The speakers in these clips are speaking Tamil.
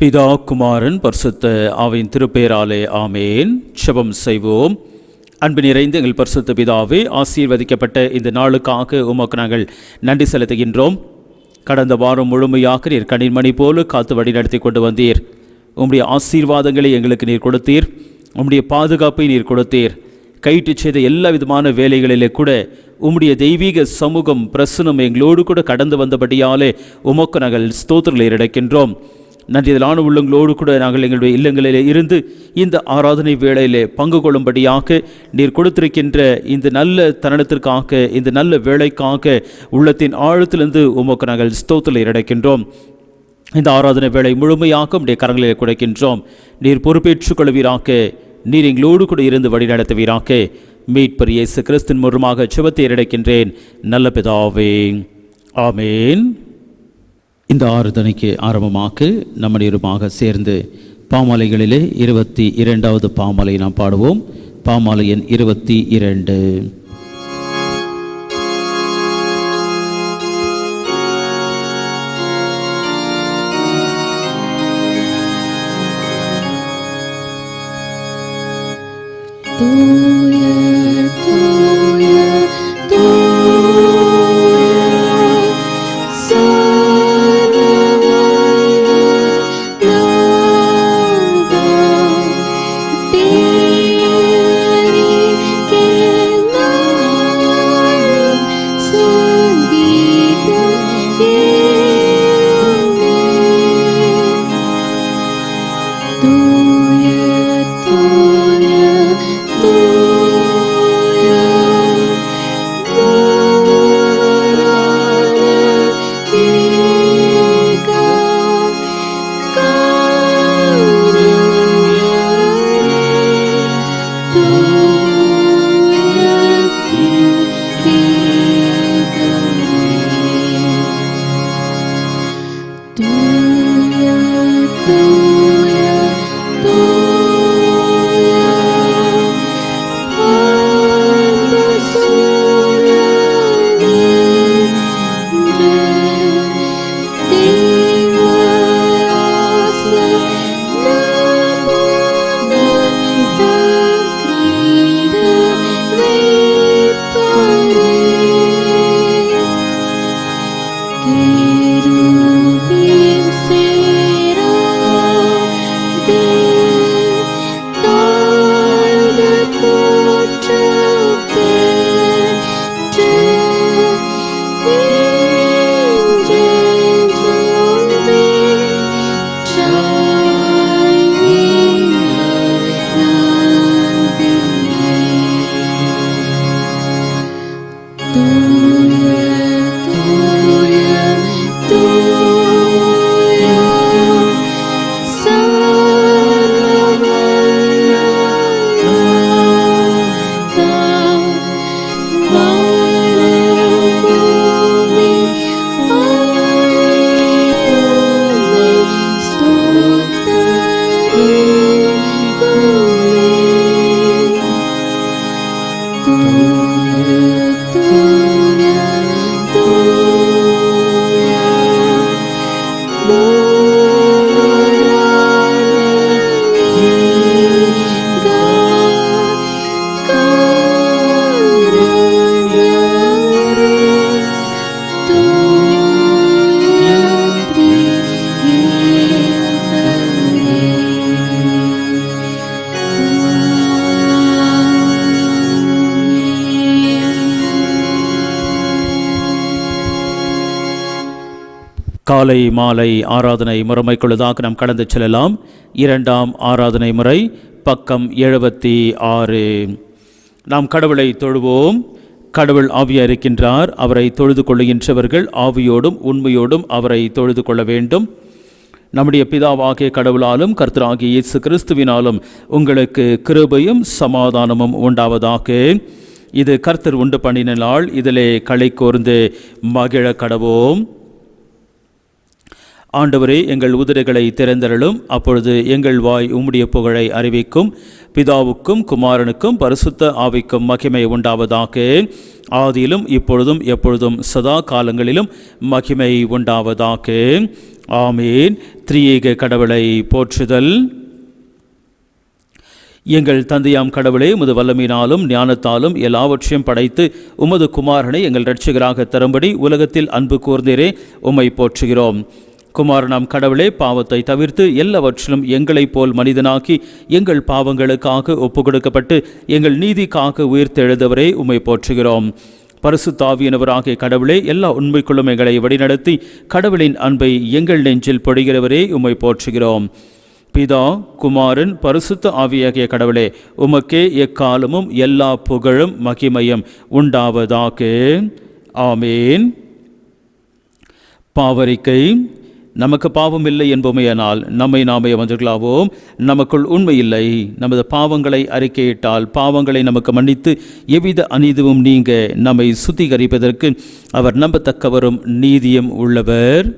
பிதா குமாரன் பரிசுத்த ஆவியின் திருப்பெயராலே ஆமேன். செபம் செய்வோம். அன்பு நிறைந்த எங்கள் பரிசுத்த பிதாவே, ஆசீர்வதிக்கப்பட்ட இந்த நாளுக்காக உமக்கு நாங்கள் நன்றி செலுத்துகின்றோம். கடந்த வாரம் முழுமையாக நீர் கண்ணின்மணி போல காத்து வழி நடத்தி கொண்டு வந்தீர். உம்முடைய ஆசீர்வாதங்களை எங்களுக்கு நீர் கொடுத்தீர். உம்முடைய பாதுகாப்பை நீர் கொடுத்தீர். கைட்டு செய்த எல்லா விதமான வேலைகளிலே கூட உம்முடைய தெய்வீக சமூகம் பிரசனம் எங்களோடு கூட கடந்து வந்தபடியாலே உமக்கு நாங்கள் ஸ்தோத்திரங்களை இறக்கின்றோம். நன்றிதலான உள்ளங்களோடு கூட நாங்கள் எங்களுடைய இல்லங்களிலே இருந்து இந்த ஆராதனை வேளையிலே பங்கு கொள்ளும்படியாக நீர் கொடுத்திருக்கின்ற இந்த நல்ல தருணத்திற்காக, இந்த நல்ல வேளைக்காக உள்ளத்தின் ஆழத்திலிருந்து உமக்கு நாங்கள் ஸ்தோத்திரங்களை இறக்கின்றோம். இந்த ஆராதனை வேளை முழுமையாக உடைய கரங்களிலே குடைக்கின்றோம். நீர் பொறுப்பேற்றுக் கொள்வீராக. நீர் எங்களோடு கூட இருந்து வழி நடத்துவீராக. மீட்பர் இயேசு கிறிஸ்துவின் மூலமாக செபத்தை இறக்கின்றேன் நல்ல பிதாவே, ஆமேன். இந்த ஆராதனைக்கு ஆரம்பமாக நம்முடையமாக சேர்ந்து பாமாலைகளிலே 22வது பாமாலை நாம் பாடுவோம். பாமாலை எண் 22. காலை மாலை ஆராதனை முறைமைக்குள்ளதாக நாம் கடந்து செல்லலாம். 2ஆம் ஆராதனை முறை, பக்கம் 76. நாம் கடவுளை தொழுவோம். கடவுள் ஆவியாக இருக்கின்றார். அவரை தொழுது கொள்ளுகின்றவர்கள் ஆவியோடும் உண்மையோடும் அவரை தொழுது கொள்ள வேண்டும். நம்முடைய பிதாவாகிய கடவுளாலும் கர்த்தராகிய இயேசு கிறிஸ்துவினாலும் உங்களுக்கு கிருபையும் சமாதானமும் உண்டாவதாக. இது கர்த்தர் உண்டு பண்ணின நாள். இதிலே களை கோர்ந்து மகிழ கடவோம். ஆண்டவரே, எங்கள் உதடுகளை திறந்தருளும். அப்பொழுது எங்கள் வாய் உம்முடைய புகழை அறிவிக்கும். பிதாவுக்கும் குமாரனுக்கும் பரிசுத்த ஆவிக்கும் மகிமை உண்டாவதாக. ஆதியிலும் இப்பொழுதும் எப்பொழுதும் சதா காலங்களிலும் மகிமை உண்டாவதாக. ஆமேன். திரியேக கடவுளை போற்றுதல். எங்கள் தந்தையாம் கடவுளே, உமது வல்லமையினாலும் ஞானத்தாலும் எல்லாவற்றையும் படைத்து உமது குமாரனை எங்கள் இரட்சகராக தரும்படி உலகத்தில் அன்பு கூர்ந்தீரே, உம்மை போற்றுகிறோம். குமாரனாம் கடவுளே, பாவத்தை தவிர்த்து எல்லாவற்றிலும் எங்களைப் போல் மனிதனாக்கி எங்கள் பாவங்களுக்காக ஒப்பு கொடுக்கப்பட்டு எங்கள் நீதிக்காக உயிர்த்தெழுந்தவரே, உம்மை போற்றுகிறோம். பரிசுத்த ஆவியானவராகிய கடவுளே, எல்லா உண்மைக்குள்ளும் எங்களை வழிநடத்தி கடவுளின் அன்பை எங்கள் நெஞ்சில் பொழிகிறவரே, உம்மை போற்றுகிறோம். பிதா, குமாரன், பரிசுத்த ஆவியாகிய கடவுளே, உமக்கே எக்காலமும் எல்லா புகழும் மகிமையும் உண்டாவதாக. ஆமேன். பாவரிக்கை. நமக்கு பாவம் இல்லை என்போமேயானால் நம்மை நாமே வஞ்சர்களாவோம், நமக்குள் உண்மை இல்லை. நமது பாவங்களை அறிக்கையிட்டால் பாவங்களை நமக்கு மன்னித்து எவ்வித அநீதியும் நீங்க நம்மை சுத்திகரிப்பதற்கு அவர் நம்பத்தக்கவரும் நீதியும் உள்ளவர்.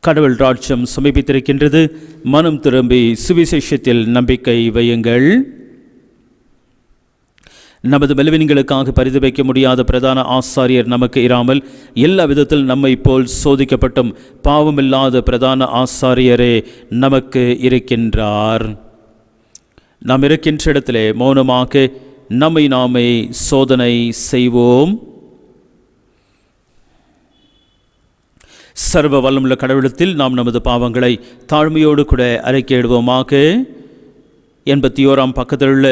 கடவுள் ராஜ்யம் சமீபித்திருக்கின்றது. மனம் திரும்பி சுவிசேஷத்தில் நம்பிக்கை வையுங்கள். நமது பலவீனங்களுக்காக பரிதபிக்க முடியாத பிரதான ஆசாரியர் நமக்கு இராமல் எல்லா விதத்தில் நம்மை போல் சோதிக்கப்பட்டும் பாவமில்லாத பிரதான ஆசாரியரே நமக்கு இருக்கின்றார். நாம் இருக்கின்ற இடத்திலே மௌனமாக நம்மை நாமே சோதனை செய்வோம். சர்வ வல்லமுள்ள கடவுளத்தில் நாம் நமது பாவங்களை தாழ்மையோடு கூட அறிக்கையிடுவோமாக. 81ஆம் பக்கத்தில் உள்ள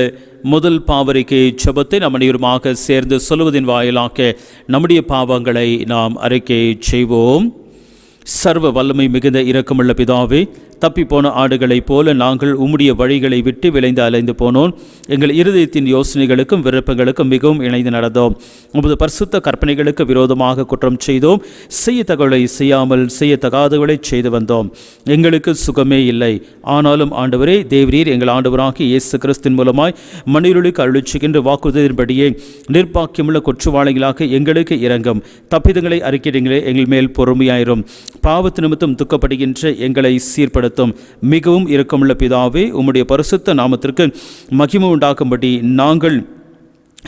முதல் பாவரிக்கை ஜெபத்தை நாம் அனைவருமாக சேர்ந்து சொல்வதின் வாயிலாக நம்முடைய பாவங்களை நாம் அறிக்கை செய்வோம். சர்வ வல்லமை மிகுந்த இரக்கமுள்ள பிதாவே, தப்பிப்போன ஆடுகளைப் போல நாங்கள் உம்முடைய வழிகளை விட்டு விளைந்து அலைந்து போனோம். எங்கள் இருதயத்தின் யோசனைகளுக்கும் விருப்பங்களுக்கும் மிகவும் இணைந்து நடந்தோம். உமது பரிசுத்த கற்பனைகளுக்கு விரோதமாக குற்றம் செய்தோம். செய்யத்தகவலை செய்யாமல் செய்யத்தகாதவளை செய்து வந்தோம். எங்களுக்கு சுகமே இல்லை. ஆனாலும் ஆண்டவரே, தேவரீர் எங்கள் ஆண்டவராகிய இயேசு கிறிஸ்துவின் மூலமாய் மண்ணிலுக்கு அருளிச்சுகின்ற வாக்குறுதியின்படியே நிர்பாக்கியமுள்ள குற்றவாளிகளாக எங்களுக்கு இரங்கும். தப்பிதங்களை அறிக்கையிடுங்களே, எங்கள் மேல் பொறுமையாயிரும். பாவத்து நிமித்தம் துக்கப்படுகின்ற எங்களை சீர்படுத்தும். மிகவும் இரக்கமுள்ள பிதாவே, உம்முடைய பரிசுத்த நாமத்திற்கு மகிமை உண்டாக்கும்படி நாங்கள்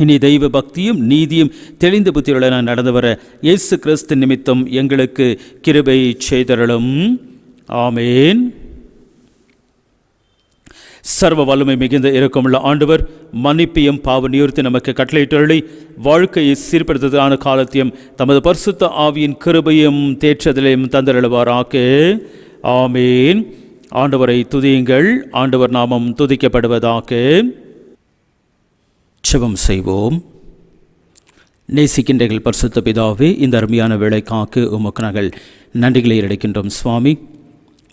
இனி தெய்வ பக்தியும் நீதியும் தெளிந்த புத்தியுடன் நடந்து வர இயேசு கிறிஸ்து நிமித்தம் எங்களுக்கு கிருபை செய்தருளும். ஆமேன். சர்வ வல்லமை மிகுந்த இரக்கமுள்ள ஆண்டவர் மன்னிப்பையும் பாவ நிவர்த்தி நமக்கு கட்டளையிட்டருளி வாழ்க்கையை சீர்படுத்துவதான காலத்தையும் தமது பரிசுத்த ஆவியின் கிருபையும் தேற்றதிலையும் தந்தருளுவாராக. ஆமேன். ஆண்டவரை துதியுங்கள். ஆண்டவர் நாமம் துதிக்கப்படுவதாக. ஜெபம் செய்வோம். நேசிக்கின்ற எங்கள் பரிசுத்த பிதாவே, இந்த அருமையான வேளைக்காக உமக்கு நாங்கள் நன்றிகளை எடுக்கின்றோம். சுவாமி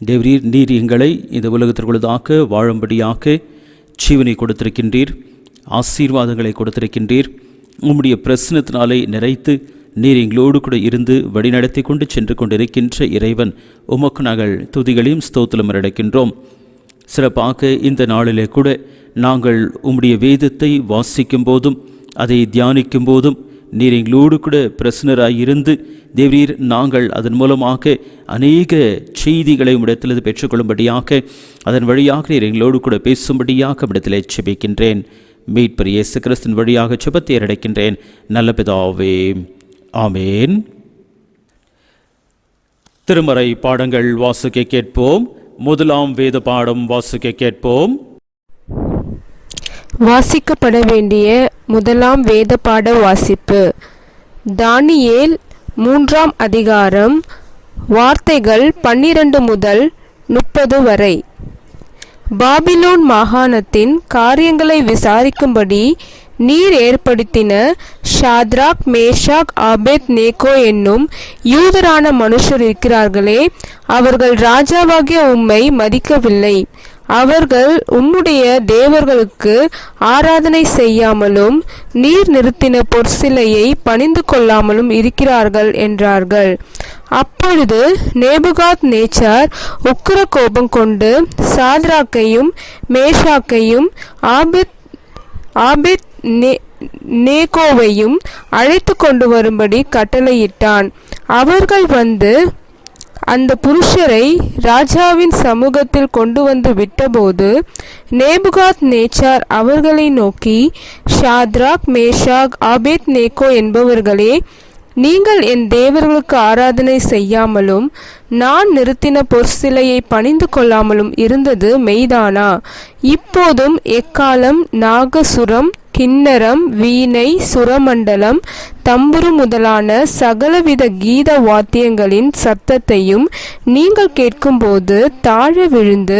தேவரீர், நீர் எங்களை இந்த உலகத்திற்குள்ளதாக வாழும்படியாக ஜீவனை கொடுத்திருக்கின்றீர், ஆசீர்வாதங்களை கொடுத்திருக்கின்றீர். உம்முடைய பிரசனத்தினாலே நிறைத்து நீர் எங்களோடு கூட இருந்து வழிநடத்தி கொண்டு சென்று கொண்டிருக்கின்ற இறைவன், உமக்கு நாங்கள் துதிகளையும் ஸ்தோத்திரம் அடைக்கின்றோம். சிறப்பாக இந்த நாளிலே கூட நாங்கள் உம்முடைய வேதத்தை வாசிக்கும் போதும் அதை தியானிக்கும் போதும் நீர் எங்களோடு கூட பிரசன்னராயிருந்து தேவரீர், நாங்கள் அதன் மூலமாக அநேக செய்திகளை உம்மிடத்தில் பெற்றுக்கொள்ளும்படியாக அதன் வழியாக நீர் எங்களோடு கூட பேசும்படியாக இடத்திலே செபிக்கின்றேன். மீட்பர் இயேசு கிறிஸ்துவின் வழியாக செபத்தை அடைக்கின்றேன் நல்ல பிதாவே. ஆமேன். திருமறை பாடங்கள் வாசிக்க கேட்போம். முதலாம் வேத பாடம் வாசிக்க கேட்போம். வாசிக்கப்பட வேண்டிய முதலாம் வேத பாட வாசிப்பு தானியேல் 3ஆம் அதிகாரம், வார்த்தைகள் 12 முதல் 30 வரை. பாபிலோன் மாகாணத்தின் காரியங்களை விசாரிக்கும்படி நீர் ஏற்படுத்தின ஷாத்ராக், மேஷாக், ஆபேத் நேகோ என்னும் யூதரான மனுஷர் இருக்கிறார்களே, அவர்கள் ராஜாவாகிய உம்மை மதிக்கவில்லை. அவர்கள் உம்முடைய தேவர்களுக்கு ஆராதனை செய்யாமலும் நீர் நிறுத்தின பொற்சிலையை பணிந்து கொள்ளாமலும் இருக்கிறார்கள் என்றார்கள். அப்பொழுது நேபுகாத் நேச்சார் உக்கிர கோபம் கொண்டு சாத்ராக்கையும் மேஷாக்கையும் ஆபேத் நேகோவையும் அழைத்து கொண்டு வரும்படி கட்டளையிட்டான். அவர்கள் வந்து அந்த புருஷரை ராஜாவின் சமூகத்தில் கொண்டு வந்து விட்டபோது நேபுகாத் நேச்சார் அவர்களை நோக்கி, ஷாத்ராக் மேஷாக் ஆபேத்நேகோ என்பவர்களே, நீங்கள் என் தேவர்களுக்கு ஆராதனை செய்யாமலும் நான் நிறுத்தின பொற்சிலையை பணிந்து கொள்ளாமலும் இருந்தது மெய்தானா? இப்போதும் எக்காலம், நாகசுரம், கிண்ணரம், வீணை, சுரமண்டலம், தம்புரு முதலான சகலவித கீத வாத்தியங்களின் சத்தத்தையும் நீங்கள் கேட்கும்போது தாழ விழுந்து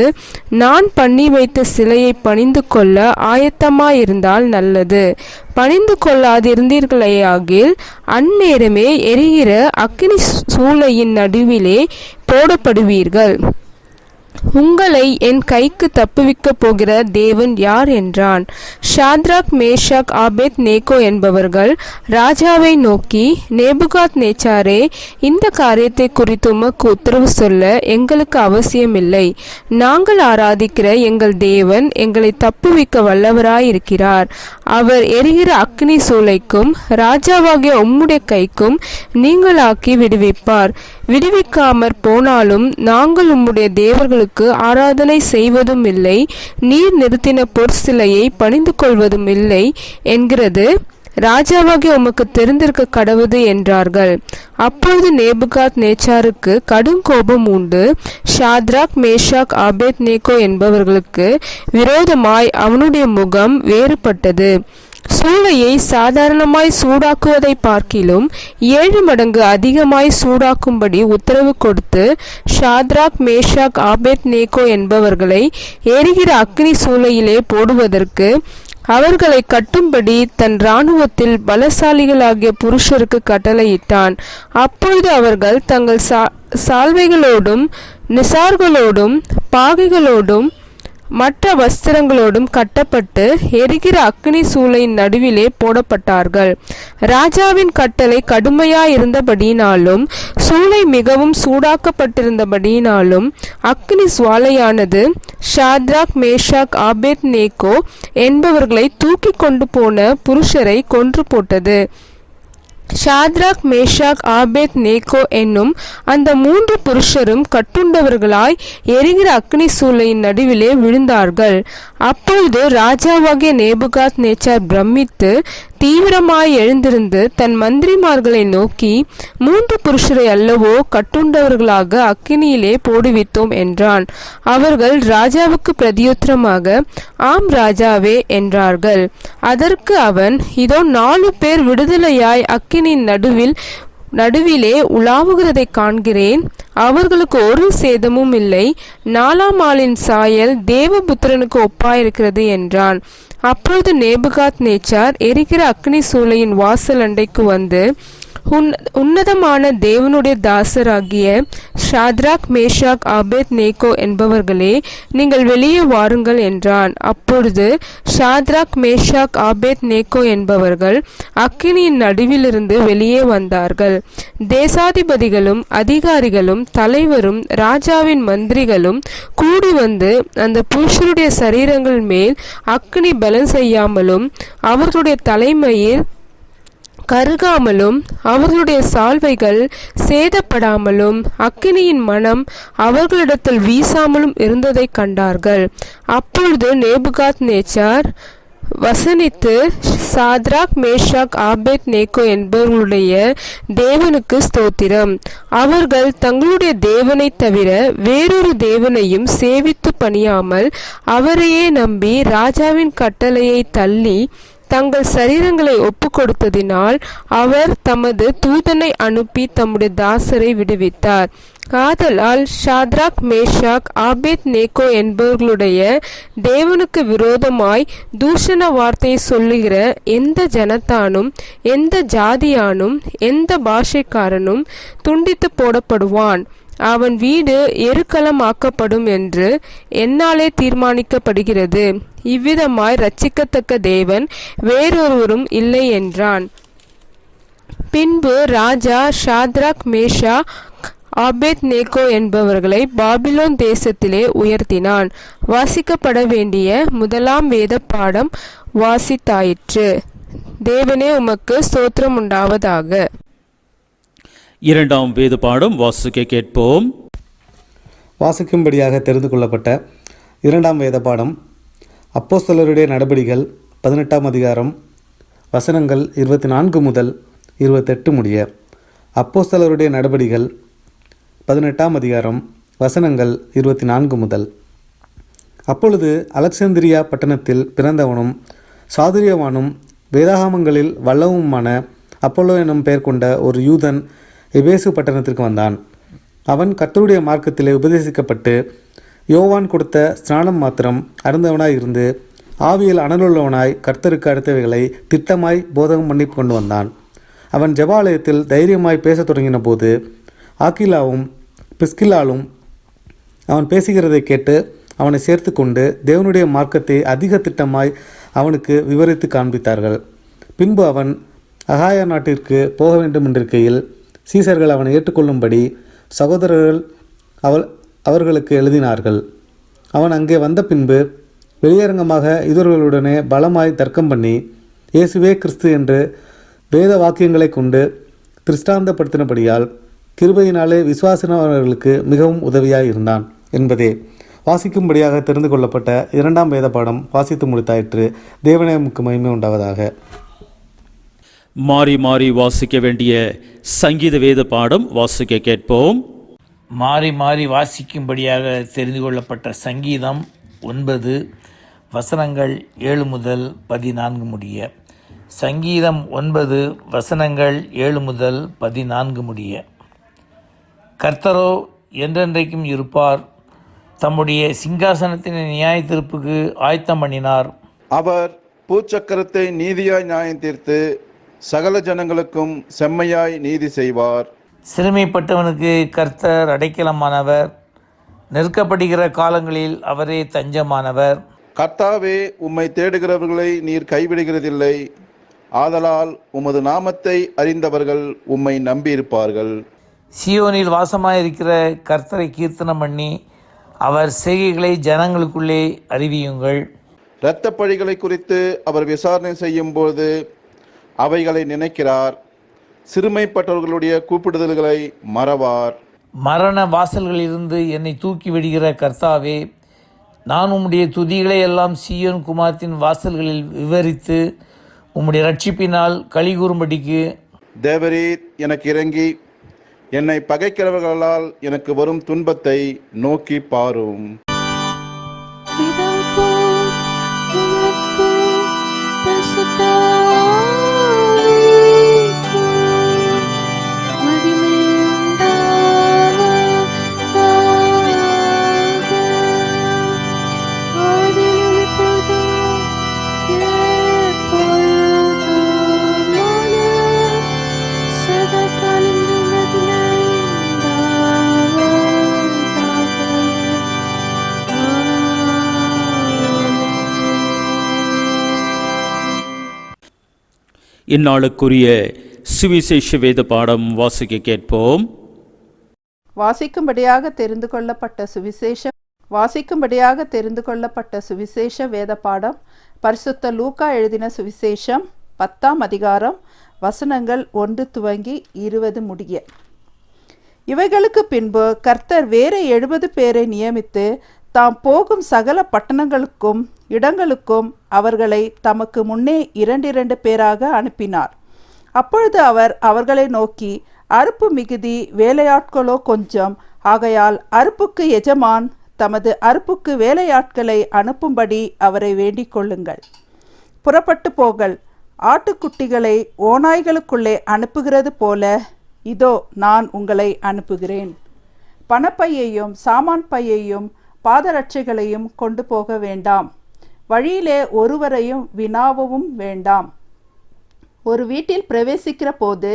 நான் பண்ணி வைத்த சிலையை பணிந்து கொள்ள ஆயத்தமாயிருந்தால் நல்லது. பணிந்து கொள்ளாதிருந்தீர்களேயாகில் அந்நேரமே எரிகிற அக்கினி சூளையின் நடுவிலே போடப்படுவீர்கள். உங்களை என் கைக்கு தப்புவிக்கப் போகிற தேவன் யார் என்றான். ஷாத்ராக் மேஷாக் ஆபேத்நேகோ என்பவர்கள் ராஜாவை நோக்கி, நேபுகாத் நேச்சாரே, இந்த காரியத்தை குறித்து உமக்கு உத்தரவு சொல்ல எங்களுக்கு அவசியமில்லை. நாங்கள் ஆராதிக்கிற எங்கள் தேவன் எங்களை தப்புவிக்க வல்லவராயிருக்கிறார். அவர் எரிகிற அக்னி சூளைக்கும் ராஜாவாகிய உம்முடைய கைக்கும் நீங்களாக்கி விடுவிப்பார். விடுவிக்காமற் போனாலும் நாங்கள் உம்முடைய தேவர்களுக்கு ஆராதனை செய்வதும் இல்லை, நீர் நிறுத்தின பொற்சிலையை பணிந்து கொள்வதும் இல்லை என்கிறது ராஜாவாகிய உமக்கு தெரிந்திருக்க கடவுது என்றார்கள். அப்பொழுது நேபுகாத் நேச்சாருக்கு கடும் கோபம் உண்டு. ஷாத்ராக் மேஷாக் ஆபேத்நேகோ என்பவர்களுக்கு விரோதமாய் அவனுடைய முகம் வேறுபட்டது. சூளையை சாதாரணமாய் சூடாக்குவதை பார்க்கிலும் 7 மடங்கு அதிகமாய் சூடாக்கும்படி உத்தரவு கொடுத்து ஷாத்ராக் மேஷாக் ஆபேத்நேகோ என்பவர்களை எரிகிற அக்னி சூளையிலே போடுவதற்கு அவர்களை கட்டும்படி தன் இராணுவத்தில் பலசாலிகளாகிய புருஷருக்கு கட்டளையிட்டான். அப்பொழுது அவர்கள் தங்கள் சால்வைகளோடும் நிசார்களோடும் பாகைகளோடும் மற்ற வஸ்திரங்களோடும் கட்டப்பட்டு எரிகிற அக்னி சூளையின் நடுவிலே போடப்பட்டார்கள். ராஜாவின் கட்டளை கடுமையாயிருந்தபடியினாலும் சூளை மிகவும் சூடாக்கப்பட்டிருந்தபடியினாலும் அக்னி சுவாலையானது ஷாத்ராக் மேஷாக் ஆபேத்நேகோ என்பவர்களை தூக்கி கொண்டு போன புருஷரை கொன்று போட்டது. ஷாத்ராக் மேஷாக் ஆபேத்நேகோ என்னும் அந்த 3 புருஷரும் கட்டுண்டவர்களாய் எரிகிற அக்னி சூளையின் நடுவிலே விழுந்தார்கள். அப்பொழுது ராஜாவாகிய நேபுகாத் நேச்சார் பிரமித்து தீவிரமாய் எழுந்திருந்து தன் மந்திரிமார்களை நோக்கி, 3 புருஷரை அல்லவோ கட்டுண்டவர்களாக அக்கினியிலே போடுவித்தோம் என்றான். அவர்கள் ராஜாவுக்கு பிரதியுத்தரமாக, ஆம் ராஜாவே என்றார்கள். அதற்கு அவன், இதோ 4 பேர் விடுதலையாய் அக்கினியின் நடுவிலே உலாவுகிறதை காண்கிறேன். அவர்களுக்கு ஒரு சேதமும் இல்லை. 4ஆம் ஆளின் சாயல் தேவபுத்திரனுக்கு ஒப்பாயிருக்கிறது என்றான். அப்பொழுது நேபுகாத் நேச்சார் எரிகிற அக்னி சூளையின் வாசல் அண்டைக்கு வந்து, உன்னதமான தேவனுடைய தாசராகிய ஷாத்ராக் மேஷாக் ஆபேத்நேகோ என்பவர்களே, நீங்கள் வெளியே வாருங்கள் என்றான். அப்பொழுது ஷாத்ராக் மேஷாக் ஆபேத்நேகோ என்பவர்கள் அக்கினியின் நடுவிலிருந்து வெளியே வந்தார்கள். தேசாதிபதிகளும் அதிகாரிகளும் தலைவரும் ராஜாவின் மந்திரிகளும் கூடி வந்து அந்த புருஷருடைய சரீரங்கள் மேல் அக்கினி பலன் செய்யாமலும் அவர்களுடைய தலைமையில் கருகாமலும் அவர்களுடைய சால்வைகள் சேதப்படாமலும் அக்கினியின் மனம் அவர்களிடத்தில் வீசாமலும் இருந்ததை கண்டார்கள். அப்பொழுது நேபுகாத் நேச்சார் வசனித்து, சாத்ராக் மேஷாக் ஆபேத்நேகோ என்பவர்களுடைய தேவனுக்கு ஸ்தோத்திரம், அவர்கள் தங்களுடைய தேவனை தவிர வேறொரு தேவனையும் சேவித்து பணியாமல் அவரையே நம்பி ராஜாவின் கட்டளையை தள்ளி தங்கள் சரீரங்களை ஒப்பு கொடுத்ததினால் அவர் தமது தூதனை அனுப்பி தம்முடைய தாசரை விடுவித்தார். ஆதலால் ஷாத்ராக் மேஷாக் ஆபேத்நேகோ என்பவர்களுடைய தேவனுக்கு விரோதமாய் தூஷண வார்த்தையை சொல்லுகிற எந்த ஜனத்தானும் எந்த ஜாதியானும் எந்த பாஷைக்காரனும் துண்டித்து போடப்படுவான். அவன் வீடு எருக்களமாக்கப்படும் என்று என்னாலே தீர்மானிக்கப்படுகிறது. இவ்விதமாய் இரட்சிக்கத்தக்க தேவன் வேறொருவரும் இல்லை என்றான். பின்பு ராஜா ஷாத்ராக் மேஷாக் ஆபேத்நேகோ என்பவர்களை பாபிலோன் தேசத்திலே உயர்த்தினான். வாசிக்கப்பட வேண்டிய முதலாம் வேத பாடம் வாசித்தாயிற்று. தேவனே உமக்கு ஸ்தோத்திரம் உண்டாவதாக. இரண்டாம் வேத பாடம் வாசிக்க கேட்போம். வாசிக்கும்படியாக தெரிந்து கொள்ளப்பட்ட இரண்டாம் வேத பாடம் அப்போஸ்தலருடைய நடபடிகள் 18ஆம் அதிகாரம் வசனங்கள் 24 முதல் 28 முடிய. அப்போஸ்தலருடைய நடபடிகள் 18ஆம் அதிகாரம் வசனங்கள் 24 முதல். அப்பொழுது அலெக்சந்திரியா பட்டணத்தில் பிறந்தவனும் சாதுரியவானும் வேதாகமங்களில் வல்லவுமான அப்போலோ எனும் பெயர் கொண்ட ஒரு யூதன் எபேசு பட்டணத்திற்கு வந்தான். அவன் கர்த்தருடைய மார்க்கத்திலே உபதேசிக்கப்பட்டு யோவான் கொடுத்த ஸ்நானம் மாத்திரம் அருந்தவனாய் இருந்து ஆவியில் அனலுள்ளவனாய் கர்த்தருக்கு அடுத்தவைகளை திட்டமாய் போதகம் பண்ணி கொண்டு வந்தான். அவன் ஜெபாலயத்தில் தைரியமாய் பேசத் தொடங்கின போது ஆக்கிலாவும் பிஸ்கிலாலும் அவன் பேசுகிறதை கேட்டு அவனை சேர்த்து கொண்டு தேவனுடைய மார்க்கத்தை அதிக திட்டமாய் அவனுக்கு விவரித்து காண்பித்தார்கள். பின்பு அவன் அகாயா நாட்டிற்கு போக வேண்டும் என்றிருக்கையில் சீசர்கள் அவனை ஏற்றுக்கொள்ளும்படி சகோதரர்கள் அவர்களுக்கு எழுதினார்கள். அவன் அங்கே வந்த பின்பு வெளியரங்கமாக இதர்களுடனே பலமாய் தர்க்கம் பண்ணி இயேசுவே கிறிஸ்து என்று வேத வாக்கியங்களை கொண்டு திருஷ்டாந்தப்படுத்தினபடியால் கிருபையினாலே விசுவாசினவர்களுக்கு மிகவும் உதவியாய் இருந்தான் என்பதே வாசிக்கும்படியாக தெரிந்து கொள்ளப்பட்ட 2ஆம் வேத பாடம் வாசித்து முடித்தாயிற்று. தேவனுக்கு மகிமை உண்டாவதாக. மாறி மாறி வாசிக்க வேண்டிய சங்கீத வேத பாடம் வாசிக்க கேட்போம். மாறி மாறி வாசிக்கும்படியாக தெரிந்து கொள்ளப்பட்ட சங்கீதம் 9 வசனங்கள் 7 முதல் 14 முடிய. சங்கீதம் 9 வசனங்கள் 7 முதல் 14 முடிய. கர்த்தரோ என்றென்றைக்கும் இருப்பார், தம்முடைய சிங்காசனத்தின் நியாய தீர்ப்புக்கு ஆயத்தம் பண்ணினார். அவர் பூச்சக்கரத்தை நீதியாய் நியாயம் தீர்த்து சகல ஜனங்களுக்கும் செம்மையாய் நீதி செய்வார். சிறுமைப்பட்டவனுக்கு கர்த்தர் அடைக்கலமானவர், நெருக்கப்படுகிற காலங்களில் அவரே தஞ்சமானவர். கர்த்தாவே, உம்மை தேடுகிறவர்களை நீர் கைவிடுகிறதில்லை. ஆதலால் உமது நாமத்தை அறிந்தவர்கள் உம்மை நம்பியிருப்பார்கள். சியோனில் வாசமாயிருக்கிற கர்த்தரை கீர்த்தனம் பண்ணி அவர் செய்கைகளை ஜனங்களுக்குள்ளே அறிவியுங்கள். இரத்த பழிகளை குறித்து அவர் விசாரணை செய்யும்போது அவைகளை நினைக்கிறார். சிறுமைப்பட்டவர்களுடைய கூப்பிடுதல்களை மறவார். மரண வாசல்களிலிருந்து என்னை தூக்கி விடுகிற கர்த்தாவே, நான் உம்முடைய துதிகளை எல்லாம் சீயோன் குமாரத்தின் வாசல்களில் விவரித்து உம்முடைய ரட்சிப்பினால் களி கூறும்படிக்கு தேவரீர் எனக்கு இறங்கி என்னை பகைக்கிறவர்களால் எனக்கு வரும் துன்பத்தை நோக்கி பாரும். இந்நாளுக்குரிய சுவிசேஷ வேத பாடம் வாசிக்க கேட்போம். வாசிக்கும்படியாக தெரிந்து கொள்ளப்பட்ட சுவிசேஷ வேத பாடம் பரிசுத்த லூக்கா எழுதின சுவிசேஷம் 10ஆம் அதிகாரம் வசனங்கள் 1 துவங்கி 20 முடிய. இவைகளுக்கு பின்பு கர்த்தர் வேறு 70 பேரை நியமித்து தாம் போகும் சகல பட்டணங்களுக்கும் இடங்களுக்கும் அவர்களை தமக்கு முன்னே 2 பேராக அனுப்பினார். அப்பொழுது அவர் அவர்களை நோக்கி, அறுப்பு மிகுதி, வேலையாட்களோ கொஞ்சம். ஆகையால் அறுப்புக்கு எஜமான் தமது அறுப்புக்கு வேலையாட்களை அனுப்பும்படி அவரை வேண்டிக் கொள்ளுங்கள். புறப்பட்டு போங்கள். ஆட்டுக்குட்டிகளை ஓநாய்களுக்குள்ளே அனுப்புகிறது போல இதோ நான் உங்களை அனுப்புகிறேன். பணப்பையையும் சாமான் பையையும் பாதரட்சைகளையும் கொண்டு போக வேண்டாம். வழியிலே ஒருவரையும் வினாவவும் வேண்டாம். ஒரு வீட்டில் பிரவேசிக்கிற போது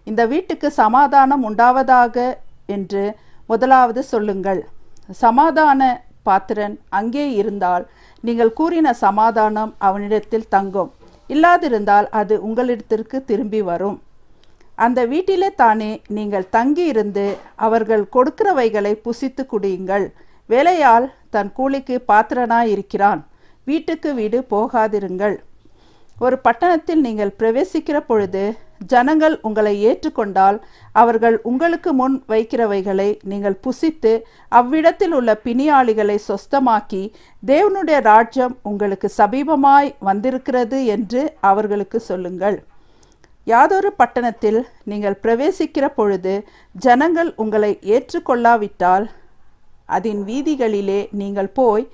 இந்த வீட்டுக்கு சமாதானம் உண்டாவதாக என்று முதலாவது சொல்லுங்கள். சமாதான பாத்திரன் அங்கே இருந்தால் நீங்கள் கூறின சமாதானம் அவனிடத்தில் தங்கும். இல்லாதிருந்தால் அது உங்களிடத்திற்கு திரும்பி வரும். அந்த வீட்டிலே தானே நீங்கள் தங்கி இருந்து அவர்கள் கொடுக்கிறவைகளை புசித்து குடியுங்கள். வேலையால் தன் கூலிக்கு பாத்திரனாய் இருக்கிறான். வீட்டுக்கு வீடு போகாதிருங்கள். ஒரு பட்டணத்தில் நீங்கள் பிரவேசிக்கிற பொழுது ஜனங்கள் உங்களை ஏற்றுக்கொண்டால் அவர்கள் உங்களுக்கு முன் வைக்கிறவைகளை நீங்கள் புசித்து அவ்விடத்தில் உள்ள பிணியாளிகளை சொஸ்தமாக்கி தேவனுடைய ராஜ்யம் உங்களுக்கு சமீபமாய் வந்திருக்கிறது என்று அவர்களுக்கு சொல்லுங்கள். யாதொரு பட்டணத்தில் நீங்கள் பிரவேசிக்கிற பொழுது ஜனங்கள் உங்களை ஏற்றுக்கொள்ளாவிட்டால் அதன் வீதிகளிலே நீங்கள் போய்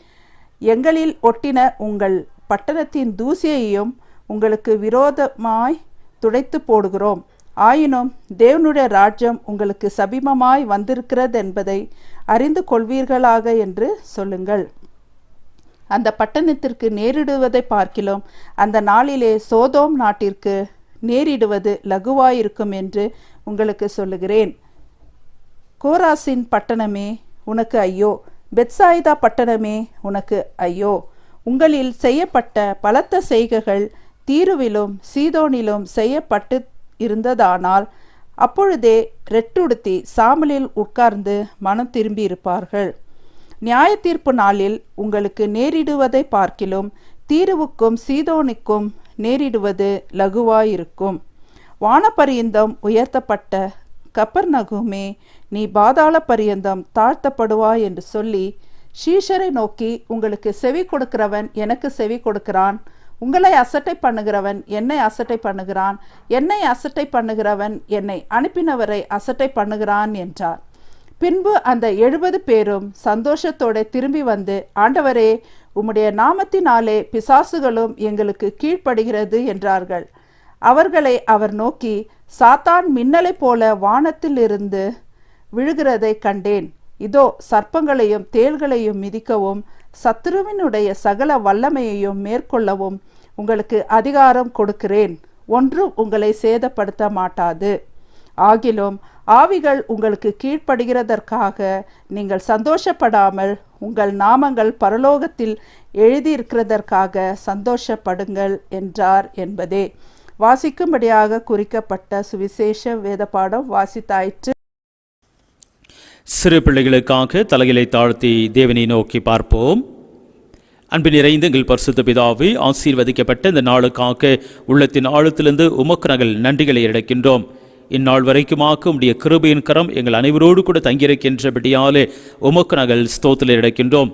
எங்களில் ஒட்டின உங்கள் பட்டணத்தின் தூசியையும் உங்களுக்கு விரோதமாய் துடைத்து போடுகிறோம். ஆயினும் தேவனுடைய ராஜ்யம் உங்களுக்கு சமீபமாய் வந்திருக்கிறது என்பதை அறிந்து கொள்வீர்களாக என்று சொல்லுங்கள். அந்த பட்டணத்திற்கு நேரிடுவதை பார்க்கிலும் அந்த நாளிலே சோதோம் நாட்டிற்கு நேரிடுவது லகுவாயிருக்கும் என்று உங்களுக்கு சொல்லுகிறேன். கோராசின் பட்டணமே உனக்கு ஐயோ! பெத்சாயிதா பட்டணமே உனக்கு ஐயோ! உங்களில் செய்யப்பட்ட பலத்த செய்கைகள் தீருவிலும் சீதோனிலும் செய்யப்பட்டு இருந்ததானால் அப்பொழுதே ரெட்டுடுத்தி சாமலில் உட்கார்ந்து மனம் திரும்பி இருப்பார்கள். நியாய தீர்ப்பு நாளில் உங்களுக்கு நேரிடுவதை பார்க்கிலும் தீருவுக்கும் சீதோனுக்கும் நேரிடுவது லகுவாயிருக்கும். வானபரியந்தம் உயர்த்தப்பட்ட கப்பர்நகுமே, நீ பாதாள பரியந்தம் தாழ்த்தப்படுவாய் என்று சொல்லி சீஷரை நோக்கி, உங்களுக்கு செவி கொடுக்கிறவன் எனக்கு செவி கொடுக்கிறான், உங்களை அசட்டை பண்ணுகிறவன் என்னை அசட்டை பண்ணுகிறான், என்னை அசட்டை பண்ணுகிறவன் என்னை அனுப்பினவரை அசட்டை பண்ணுகிறான் என்றார். பின்பு அந்த 70 பேரும் சந்தோஷத்தோடு திரும்பி வந்து, ஆண்டவரே, உம்முடைய நாமத்தினாலே பிசாசுகளும் எங்களுக்கு கீழ்ப்படுகிறது என்றார்கள். அவர்களை அவர் நோக்கி, சாத்தான் மின்னலை போல வானத்திலிருந்து விழுகிறதை கண்டேன். இதோ சர்ப்பங்களையும் தேள்களையும் மிதிக்கவும் சத்துருவினுடைய சகல வல்லமையையும் மேற்கொள்ளவும் உங்களுக்கு அதிகாரம் கொடுக்கிறேன். ஒன்றும் உங்களை சேதப்படுத்த மாட்டாது. ஆகிலும் ஆவிகள் உங்களுக்கு கீழ்ப்படுகிறதற்காக நீங்கள் சந்தோஷப்படாமல் உங்கள் நாமங்கள் பரலோகத்தில் எழுதியிருக்கிறதற்காக சந்தோஷப்படுங்கள் என்றார் என்பதே. வாசிக்கும்படியாக குறிக்கப்பட்ட சுவிசேஷ வேதபாடம் வாசித்தாயிற்று. சிறு பிள்ளைகளுக்காக தலைகளை தாழ்த்தி தேவனை நோக்கி பார்ப்போம். அன்பு நிறைந்த எங்கள் பரிசுத்த பிதாவே, ஆசீர்வதிக்கப்பட்ட இந்த நாளுக்காக உள்ளத்தின் ஆழத்திலிருந்து உமக்கு நாங்கள் நன்றிகளை இழைக்கின்றோம். இந்நாள் வரைக்குமாக்க உடைய கிருபையின் கரம் எங்கள் அனைவரோடு கூட தங்கியிருக்கின்றபடியாலே உமக்கு நாங்கள் ஸ்தோத்திரம் இழைக்கின்றோம்.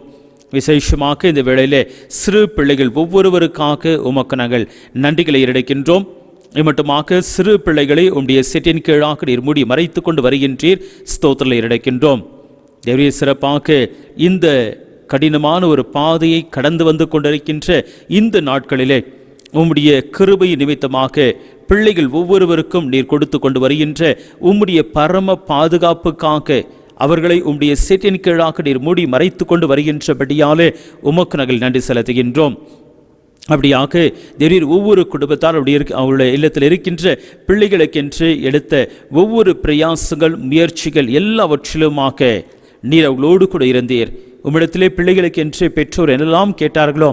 விசேஷமாக இந்த வேளையிலே சிறு பிள்ளைகள் ஒவ்வொருவருக்காக உமக்கு நாங்கள் நன்றிகளை இழைக்கின்றோம். இம்மட்டுமாக சிறு பிள்ளைகளை உடைய செட்டின் கீழாக நீர் மூடி மறைத்து கொண்டு வருகின்றீர். ஸ்தோத்திரங்களை இழைக்கின்றோம். தேவரீ, சிறப்பாக இந்த கடினமான ஒரு பாதையை கடந்து வந்து கொண்டிருக்கின்ற இந்த நாட்களிலே உம்முடைய கிருபை நிமித்தமாக பிள்ளைகள் ஒவ்வொருவருக்கும் நீர் கொடுத்து கொண்டு வருகின்ற உம்முடைய பரம பாதுகாப்புக்காக அவர்களை உம்முடைய செட்டின் கீழாக நீர் மூடி மறைத்து கொண்டு வருகின்றபடியாலே உமக்கு நாங்கள் நன்றி செலுத்துகின்றோம். அப்படியாக தேவரீர் ஒவ்வொரு குடும்பத்தார் அவருடைய இல்லத்தில் இருக்கின்ற பிள்ளைகளுக்கென்று எடுத்த ஒவ்வொரு பிரயாசங்கள் முயற்சிகள் எல்லாவற்றிலுமாக நீர் அவர்களோடு கூட இருந்தீர். உம்மிடத்திலே பிள்ளைகளுக்கு என்று பெற்றோர் என்னெல்லாம் கேட்டார்களோ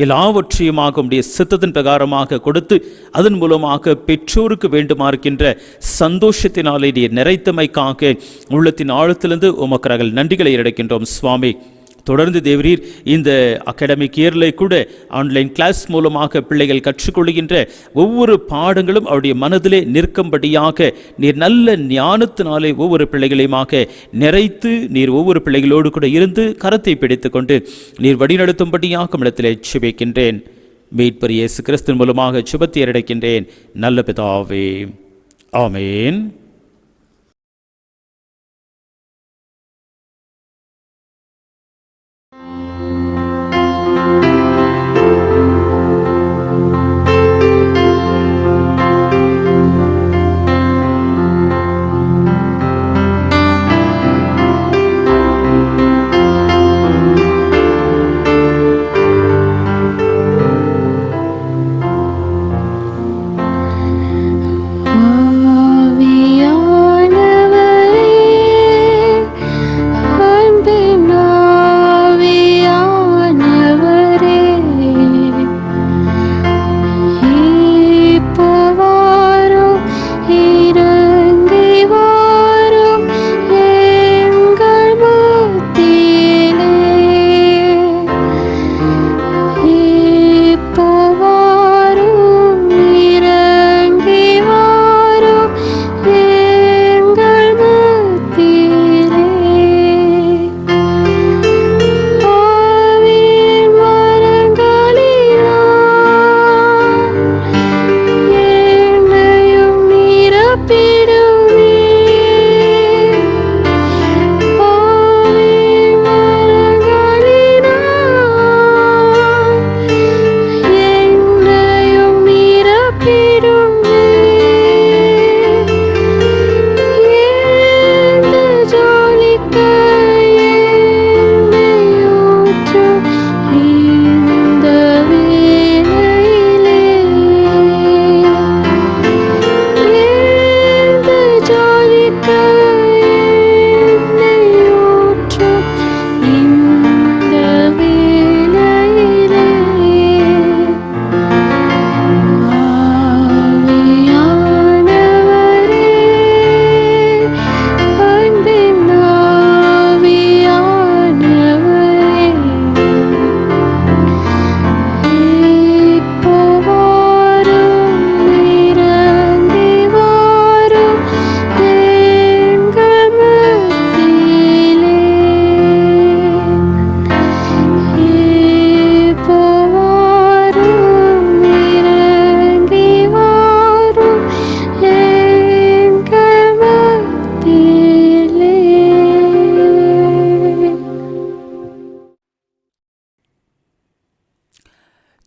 எல்லாவற்றையுமாக உடைய சித்தத்தின் பிரகாரமாக கொடுத்து அதன் மூலமாக பெற்றோருக்கு வேண்டுமா இருக்கின்ற சந்தோஷத்தினாலே நீர் நிறைத்தமைக்காக உள்ளத்தின் ஆழத்திலிருந்து உமக்கு நாங்கள் நன்றிகளை இழைக்கின்றோம் சுவாமி. தொடர்ந்து தேவரீர் இந்த அகாடமிக் இயரில் கூட ஆன்லைன் கிளாஸ் மூலமாக பிள்ளைகள் கற்றுக்கொள்கின்ற ஒவ்வொரு பாடங்களும் அவருடைய மனதிலே நிற்கும்படியாக நீர் நல்ல ஞானத்தினாலே ஒவ்வொரு பிள்ளைகளையுமாக நிறைத்து நீர் ஒவ்வொரு பிள்ளைகளோடு கூட இருந்து கரத்தை பிடித்து கொண்டு நீர் வழிநடத்தும்படியாக இடத்திலே சுபிக்கின்றேன். மீட்பர் இயேசு கிறிஸ்துவின் மூலமாக சுபத்தை அடைக்கின்றேன் நல்ல பிதாவே, ஆமேன். ஆவியானவரே,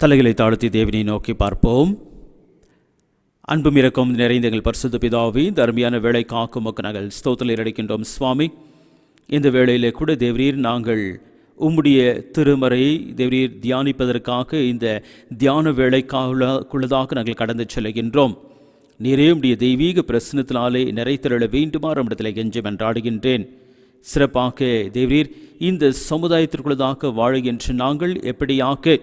தலைகளை தாழ்த்தி தேவனை நோக்கி பார்ப்போம். அன்பும் இரக்கம் நிறைந்த எங்கள் பரிசுத்த பிதாவே, இந்த அருமையான வேலை காக்கும் உமக்கு நாங்கள் ஸ்தோத்திரம் அளிக்கின்றோம் சுவாமி. இந்த வேளையிலே கூட தேவரீர் நாங்கள் உம்முடைய திருமறை தேவரீர் தியானிப்பதற்காக இந்த தியான வேலைக்குள்ளதாக நாங்கள் கடந்து செல்கின்றோம். நீரே உடைய தெய்வீக பிரசனத்தினாலே நிறைத்திரள வேண்டுமாறு நம்மிடத்தில் கெஞ்சி மன்றாடுகின்றேன். சிறப்பாக தேவரீர் இந்த சமுதாயத்திற்குள்ளதாக வாழுகின்ற நாங்கள் எப்படியாக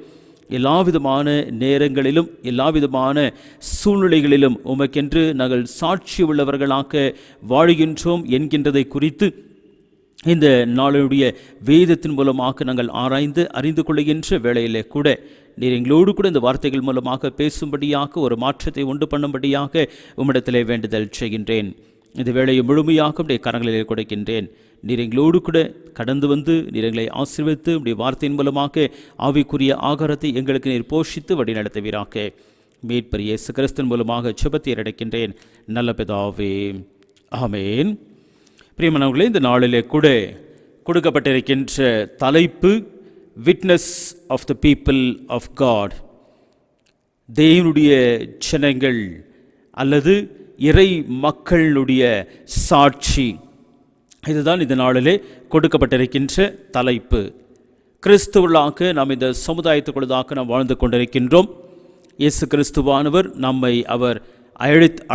எல்லாவிதமான நேரங்களிலும் எல்லாவிதமான சூழ்நிலைகளிலும் உமக்கென்று நாங்கள் சாட்சி உள்ளவர்களாக வாழுகின்றோம் என்கின்றதை குறித்து இந்த நாளுடைய வேதத்தின் மூலமாக நாங்கள் ஆராய்ந்து அறிந்து கொள்கின்ற வேளையிலே கூட நீர் எங்களோடு கூட இந்த வார்த்தைகள் மூலமாக பேசும்படியாக ஒரு மாற்றத்தை உண்டு பண்ணும்படியாக உம்மிடத்திலே வேண்டுதல் செய்கின்றேன். இந்த வேளையை முழுமையாக உடைய கரங்களிலே கொடுக்கின்றேன். நீர் எங்களோடு கூட கடந்து வந்து நீர் எங்களை ஆசீர்வதித்து உடைய வார்த்தையின் மூலமாக ஆவிக்குரிய ஆகாரத்தை எங்களுக்கு நீர் போஷித்து வழி நடத்துவீராக. மீட்பர் இயேசு கிறிஸ்துவின் மூலமாக ஜெபத்தை அடைக்கின்றேன் நல்ல பிதாவே, ஆமேன். பிரியமானவர்களே, இந்த நாளிலே கூட கொடுக்கப்பட்டிருக்கின்ற தலைப்பு witness of the people of God, தேவனுடைய ஜனங்கள் அல்லது இறை மக்களுடைய சாட்சி. இதுதான் இந்த நாளிலே கொடுக்கப்பட்டிருக்கின்ற தலைப்பு. கிறிஸ்துவர்களாக நாம் இந்த சமுதாயத்துக்குள்ளதாக நாம் வாழ்ந்து கொண்டிருக்கின்றோம். இயேசு கிறிஸ்துவானவர் நம்மை அவர்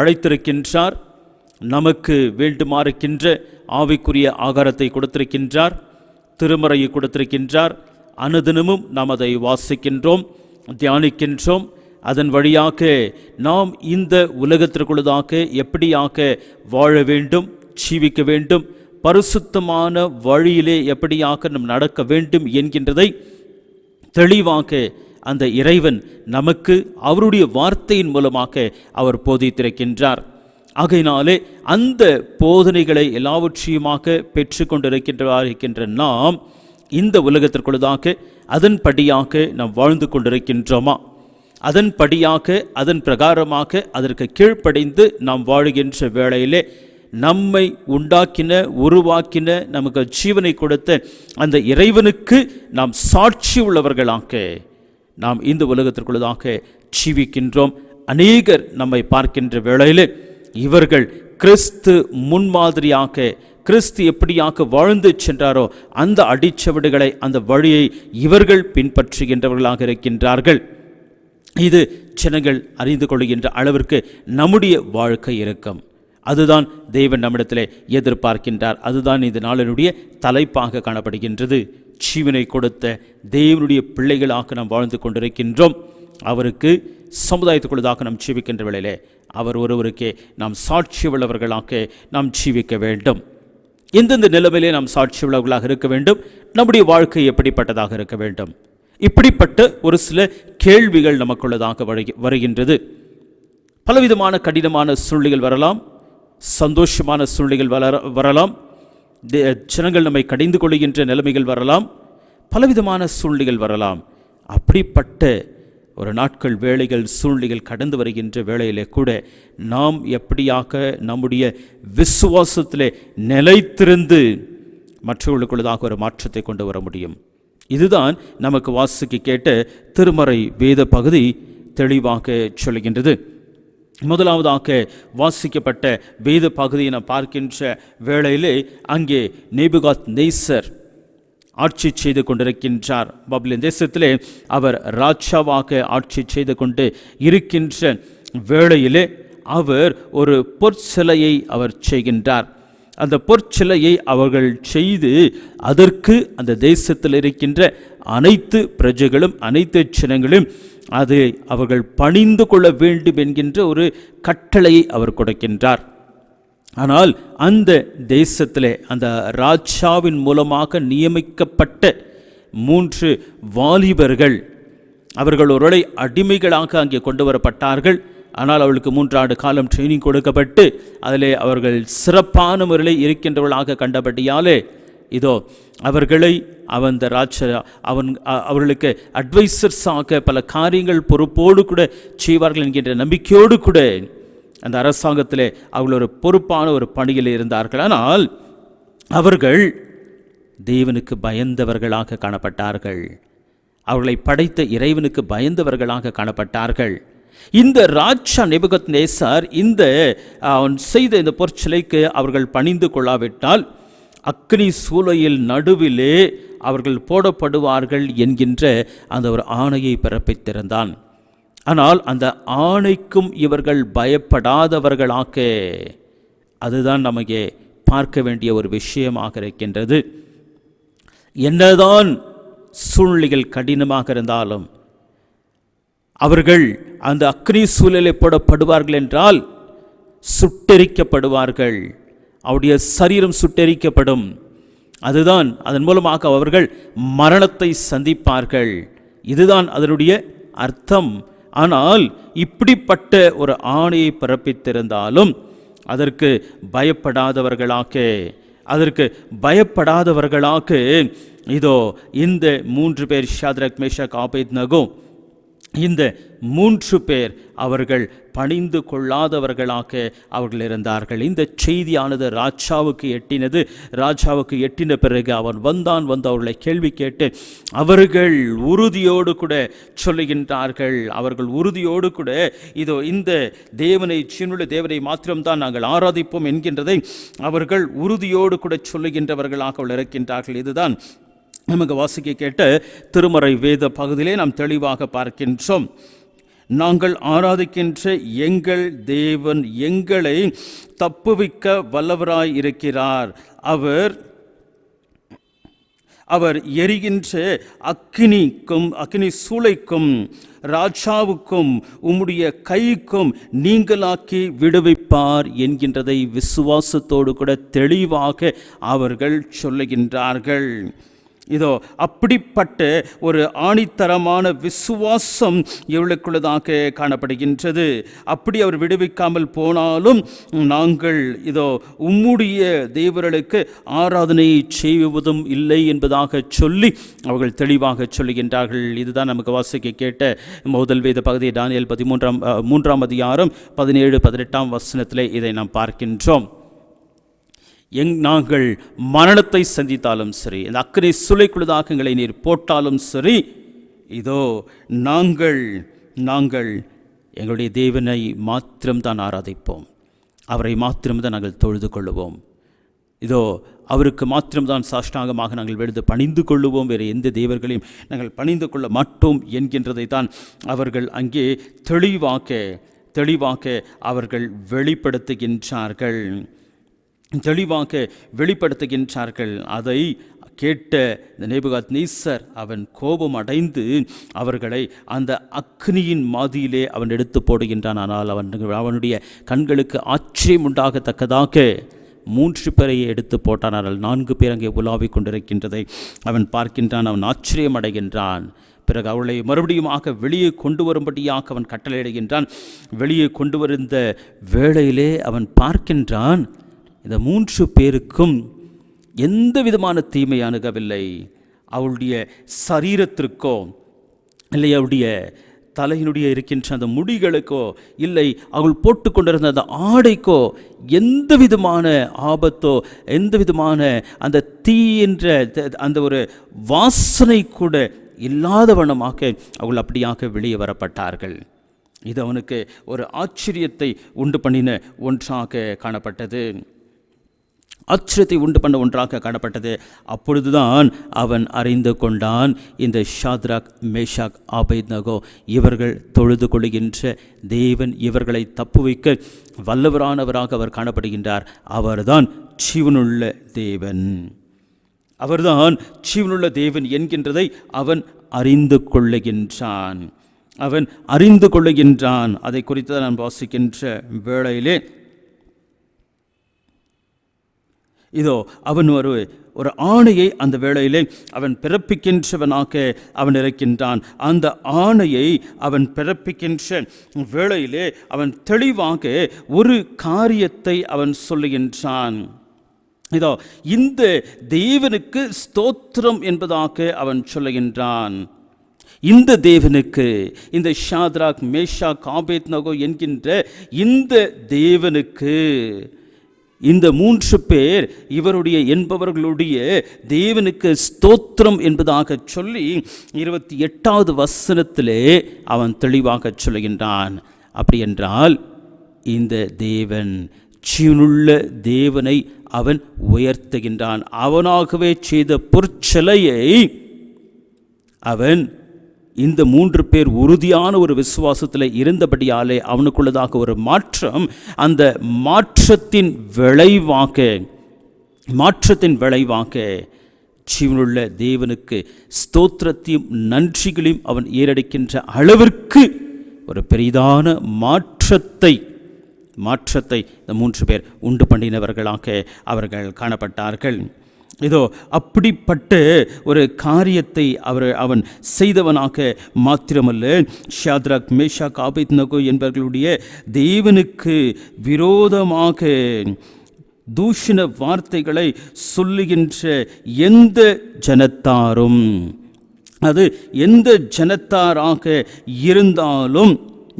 அழைத்திருக்கின்றார். நமக்கு வேண்டுமாறுக்கின்ற ஆவிக்குரிய ஆகாரத்தை கொடுத்திருக்கின்றார், திருமறையை கொடுத்திருக்கின்றார். அனுதினமும் நாம் அதை வாசிக்கின்றோம், தியானிக்கின்றோம். அதன் வழியாக நாம் இந்த உலகத்திற்குள்ளதாக எப்படியாக வாழ வேண்டும், ஜீவிக்க வேண்டும், பரிசுத்தமான வழியிலே எப்படியாக நாம் நடக்க வேண்டும் என்கின்றதை தெளிவாக அந்த இறைவன் நமக்கு அவருடைய வார்த்தையின் மூலமாக அவர் போதித்திருக்கின்றார். ஆகையினாலே அந்த போதனைகளை எல்லாவற்றையுமாக பெற்று கொண்டிருக்கின்ற நாம் இந்த உலகத்திற்குள்ளதாக அதன்படியாக நாம் வாழ்ந்து கொண்டிருக்கின்றோமா? அதன்படியாக அதன் பிரகாரமாக அதற்கு கீழ்ப்படைந்து நாம் வாழுகின்ற வேளையிலே நம்மை உண்டாக்கின உருவாக்கின நமக்கு ஜீவனை கொடுத்த அந்த இறைவனுக்கு நாம் சாட்சி உள்ளவர்களாக நாம் இந்த உலகத்திற்குள்ளதாக ஜீவிக்கின்றோம். அநேகர் நம்மை பார்க்கின்ற வேளையிலே இவர்கள் கிறிஸ்து முன்மாதிரியாக கிறிஸ்து எப்படியாக வாழ்ந்து சென்றாரோ அந்த அடிச்சவடுகளை அந்த வழியை இவர்கள் பின்பற்றுகின்றவர்களாக இருக்கின்றார்கள். இது ஜனங்கள் அறிந்து கொள்கின்ற அளவிற்கு நம்முடைய வாழ்க்கை இருக்கும். அதுதான் தேவன் நம்மிடத்திலே எதிர்பார்க்கின்றார். அதுதான் இந்த நாளினுடைய தலைப்பாக காணப்படுகின்றது. ஜீவனை கொடுத்த தேவனுடைய பிள்ளைகளாக நாம் வாழ்ந்து கொண்டிருக்கின்றோம். அவருக்கு சமுதாயத்துக்குள்ளதாக நாம் ஜீவிக்கின்ற வேளையிலே அவர் ஒருவருக்கே நாம் சாட்சி உள்ளவர்களாக நாம் ஜீவிக்க வேண்டும். எந்தெந்த நிலைமையிலே நாம் சாட்சி உள்ளவர்களாக இருக்க வேண்டும், நம்முடைய வாழ்க்கை எப்படிப்பட்டதாக இருக்க வேண்டும், இப்படிப்பட்ட ஒரு சில கேள்விகள் நமக்குள்ளதாக வருகின்றது. பலவிதமான கடினமான சூழ்நிலைகள் வரலாம், சந்தோஷமான சூழ்நிலைகள் வரலாம், ஜனங்கள் நம்மை கடிந்து கொள்கின்ற நிலைமைகள் வரலாம், பலவிதமான சூழ்நிலைகள் வரலாம். அப்படிப்பட்ட ஒரு நாட்கள் வேளைகள் சூழ்நிலைகள் கடந்து வருகின்ற வேளையிலே கூட நாம் எப்படியாக நம்முடைய விசுவாசத்திலே நிலைத்திருந்து மற்றவர்களுக்குள்ளதாக ஒரு மாற்றத்தை கொண்டு வர முடியும். இதுதான் நமக்கு வாசிக்க கேட்ட திருமறை வேத பகுதி தெளிவாக சொல்கின்றது. முதலாவதாக வாசிக்கப்பட்ட வேத பகுதியை நாம் பார்க்கின்ற வேளையிலே அங்கே நேபுகாத்நேசர் ஆட்சி செய்து கொண்டிருக்கின்றார். பாபிலோன் தேசத்திலே அவர் ராஜாவாக ஆட்சி செய்து கொண்டு இருக்கின்ற வேளையிலே அவர் ஒரு பொற்சிலையை அவர் செய்கின்றார். அந்த பொற்சிலையை அவர்கள் செய்து அதற்கு அந்த தேசத்தில் இருக்கின்ற அனைத்து பிரஜைகளும் அனைத்து ஜனங்களும் அதை அவர்கள் பணிந்து கொள்ள வேண்டும் என்கின்ற ஒரு கட்டளையை அவர் கொடுக்கின்றார். ஆனால் அந்த தேசத்திலே அந்த ராஜாவின் மூலமாக நியமிக்கப்பட்ட 3 வாலிபர்கள் அவர்கள் ஒருவேளை அடிமைகளாக அங்கே கொண்டு வரப்பட்டார்கள். ஆனால் அவளுக்கு 3 ஆண்டு காலம் ட்ரைனிங் கொடுக்கப்பட்டு அதிலே அவர்கள் சிறப்பான முறையில் இருக்கின்றவர்களாக கண்டபடியாலே இதோ அவர்களை அவர்களுக்கு அட்வைசர்ஸாக பல காரியங்கள் பொறுப்போடு கூட செய்வார்கள் என்கின்ற நம்பிக்கையோடு கூட அந்த அரசாங்கத்திலே அவர்கள் ஒரு பொறுப்பான ஒரு பணியில் இருந்தார்கள். ஆனால் அவர்கள் தேவனுக்கு பயந்தவர்களாக காணப்பட்டார்கள். அவர்களை படைத்த இறைவனுக்கு பயந்தவர்களாக காணப்பட்டார்கள். இந்த ராஜா நேபுகத்நேசார் இந்த அவன் செய்த இந்த பொற்சிலைக்கு அவர்கள் பணிந்து கொள்ளாவிட்டால் அக்னி சூளையில் நடுவிலே அவர்கள் போடப்படுவார்கள் என்கின்ற அந்த ஒரு ஆணையை பிறப்பித்திருந்தான். ஆனால் அந்த ஆணைக்கும் இவர்கள் பயப்படாதவர்களாக, அதுதான் நமக்கு பார்க்க வேண்டிய ஒரு விஷயமாக இருக்கின்றது. என்னதான் சூழ்நிலைகள் கடினமாக இருந்தாலும் அவர்கள் அந்த அக்னி சூழலை போடப்படுவார்கள் என்றால் சுட்டெரிக்கப்படுவார்கள், அவருடைய சரீரம் சுட்டெரிக்கப்படும். அதுதான் அதன் மூலமாக அவர்கள் மரணத்தை சந்திப்பார்கள். இதுதான் அதனுடைய அர்த்தம். ஆனால் இப்படிப்பட்ட ஒரு ஆணையை பிறப்பித்திருந்தாலும் அதற்கு பயப்படாதவர்களாக இதோ இந்த 3 பேர் ஷாத்ரக், மேஷாக், ஆபேத்நேகோ, இந்த 3 பேர் அவர்கள் பணிந்து கொள்ளாதவர்களாக அவர்கள் இருந்தார்கள். இந்த செய்தியானது ராஜாவுக்கு எட்டினது. ராஜாவுக்கு எட்டின பிறகு அவன் வந்து அவர்களை கேள்வி கேட்டு அவர்கள் உறுதியோடு கூட சொல்லுகின்றார்கள். அவர்கள் உறுதியோடு கூட இதோ இந்த தேவனை, சீனுள்ள தேவனை மாத்திரம்தான் நாங்கள் ஆராதிப்போம் என்கின்றதை அவர்கள் உறுதியோடு கூட சொல்லுகின்றவர்களாக அவர்கள் இருக்கின்றார்கள். இதுதான் நமக்கு வாசிக்க கேட்ட திருமறை வேத பகுதியிலே நாம் தெளிவாக பார்க்கின்றோம். நாங்கள் ஆராதிக்கின்ற எங்கள் தேவன் எங்களை தப்புவிக்க வல்லவராய் இருக்கிறார். அவர் எரிகின்ற அக்கினி சூளைக்கும் ராஜாவுக்கும் உம்முடைய கைக்கும் நீங்களாக்கி விடுவிப்பார் என்கின்றதை விசுவாசத்தோடு கூட தெளிவாக அவர்கள் சொல்லுகின்றார்கள். இதோ அப்படிப்பட்ட ஒரு ஆணித்தரமான விசுவாசம் இவர்களுக்குள்ளதாக காணப்படுகின்றது. அப்படி அவர் விடுவிக்காமல் போனாலும் நாங்கள் இதோ உம்முடைய தேவர்களுக்கு ஆராதனை செய்வதும் இல்லை என்பதாக சொல்லி அவர்கள் தெளிவாக சொல்லுகின்றார்கள். இதுதான் நமக்கு வாசிக்க கேட்ட முதல் வேத பகுதி, தானியேல் 3ஆம் அதிகாரம் 17-18 வசனத்திலே இதை நாம் பார்க்கின்றோம். நாங்கள் மரணத்தை சந்தித்தாலும் சரி, இந்த அக்கினி சூளைக்குள்ளதாக எங்களை நீர் போட்டாலும் சரி, இதோ நாங்கள் எங்களுடைய தேவனை மாத்திரம்தான் ஆராதிப்போம், அவரை மாத்திரம்தான் நாங்கள் தொழுது கொள்ளுவோம், இதோ அவருக்கு மாத்திரம்தான் சாஷ்டாங்கமாக நாங்கள் விழுந்து பணிந்து கொள்ளுவோம், வேறு எந்த தேவர்களையும் நாங்கள் பணிந்து கொள்ள மாட்டோம் என்கின்றதை தான் அவர்கள் அங்கே தெளிவாக அவர்கள் வெளிப்படுத்துகின்றார்கள். அதை கேட்ட இந்த நேபுகாத்நேசர் அவன் கோபம் அடைந்து அவர்களை அந்த அக்னியின் மாதியிலே அவன் எடுத்து போடுகின்றான். ஆனால் அவனுடைய கண்களுக்கு ஆச்சரியம் உண்டாகத்தக்கதாக 3 பேரையே எடுத்து போட்டான். ஆனால் 4 பேர் அங்கே உலாவிக் கொண்டிருக்கின்றதை அவன் பார்க்கின்றான். அவன் ஆச்சரியம் அடைகின்றான். பிறகு அவளை மறுபடியுமாக வெளியே கொண்டு வரும்படியாக அவன் கட்டளையிடுகின்றான். வெளியே கொண்டு வருந்த வேளையிலே அவன் பார்க்கின்றான், இந்த 3 பேருக்கும் எந்த விதமான தீமை அணுகவில்லை. அவளுடைய சரீரத்திற்கோ இல்லை அவளுடைய தலையினுடைய இருக்கின்ற அந்த முடிகளுக்கோ இல்லை அவள் போட்டுக்கொண்டிருந்த அந்த ஆடைக்கோ எந்த விதமான ஆபத்தோ எந்த விதமான அந்த தீ என்ற அந்த ஒரு வாசனை கூட இல்லாத வண்ணமாக அவள் அப்படியாக வெளியே வரப்பட்டார்கள். இது அவனுக்கு ஒரு ஆச்சரியத்தை உண்டு பண்ணின ஒன்றாக காணப்பட்டது. அப்பொழுதுதான் அவன் அறிந்து கொண்டான், இந்த ஷாத்ராக், மேஷாக், ஆபேத்நேகோ இவர்கள் தொழுது கொள்கின்ற தேவன் இவர்களை தப்புவிக்க வல்லவரானவராக அவர் காணப்படுகின்றார். அவர்தான் ஜீவனுள்ள தேவன் என்கின்றதை அவன் அறிந்து கொள்ளுகின்றான். அதை குறித்து நான் வாசிக்கின்ற வேளையிலே இதோ அவன் ஒரு ஆணையை அந்த வேளையிலே அவன் பிறப்பிக்கின்றவனாக அவன் இருக்கின்றான். அந்த ஆணையை அவன் பிறப்பிக்கின்ற வேளையிலே அவன் தெளிவாக ஒரு காரியத்தை அவன் சொல்லுகின்றான். இதோ இந்த தேவனுக்கு ஸ்தோத்திரம் என்பதாக அவன் சொல்லுகின்றான். இந்த தேவனுக்கு, இந்த ஷாத்ராக், மேஷாக், ஆபேத்நேகோ என்கின்ற இந்த தேவனுக்கு இந்த 3 பேர் இவருடைய என்பவர்களுடைய தேவனுக்கு ஸ்தோத்திரம் என்பதாக சொல்லி 28வது வசனத்திலே அவன் தெளிவாக சொல்கின்றான். அப்படி என்றால் இந்த தேவன் ஜீவனுள்ள தேவனை அவன் உயர்த்துகின்றான். அவனாகவே செய்த பொற்சிலையை அவன் இந்த 3 பேர் உறுதியான ஒரு விசுவாசத்தில் இருந்தபடியாலே அவனுக்குள்ளதாக ஒரு மாற்றம், அந்த மாற்றத்தின் விளைவாக ஜீவனுள்ள தேவனுக்கு ஸ்தோத்திரத்தையும் நன்றிகளையும் அவன் ஏறெடுக்கின்ற அளவிற்கு ஒரு பெரிதான மாற்றத்தை இந்த 3 பேர் உண்டு பண்ணினவர்களாக அவர்கள் காணப்பட்டார்கள். இதோ அப்படிப்பட்ட ஒரு காரியத்தை அவன் செய்தவனாக மாத்திரமல்ல, ஷாத்ராக், மேஷாக், ஆபேத்நேகோ என்பவர்களுடைய தேவனுக்கு விரோதமாக தூஷண வார்த்தைகளை சொல்லுகின்ற எந்த ஜனத்தாரும், அது எந்த ஜனத்தாராக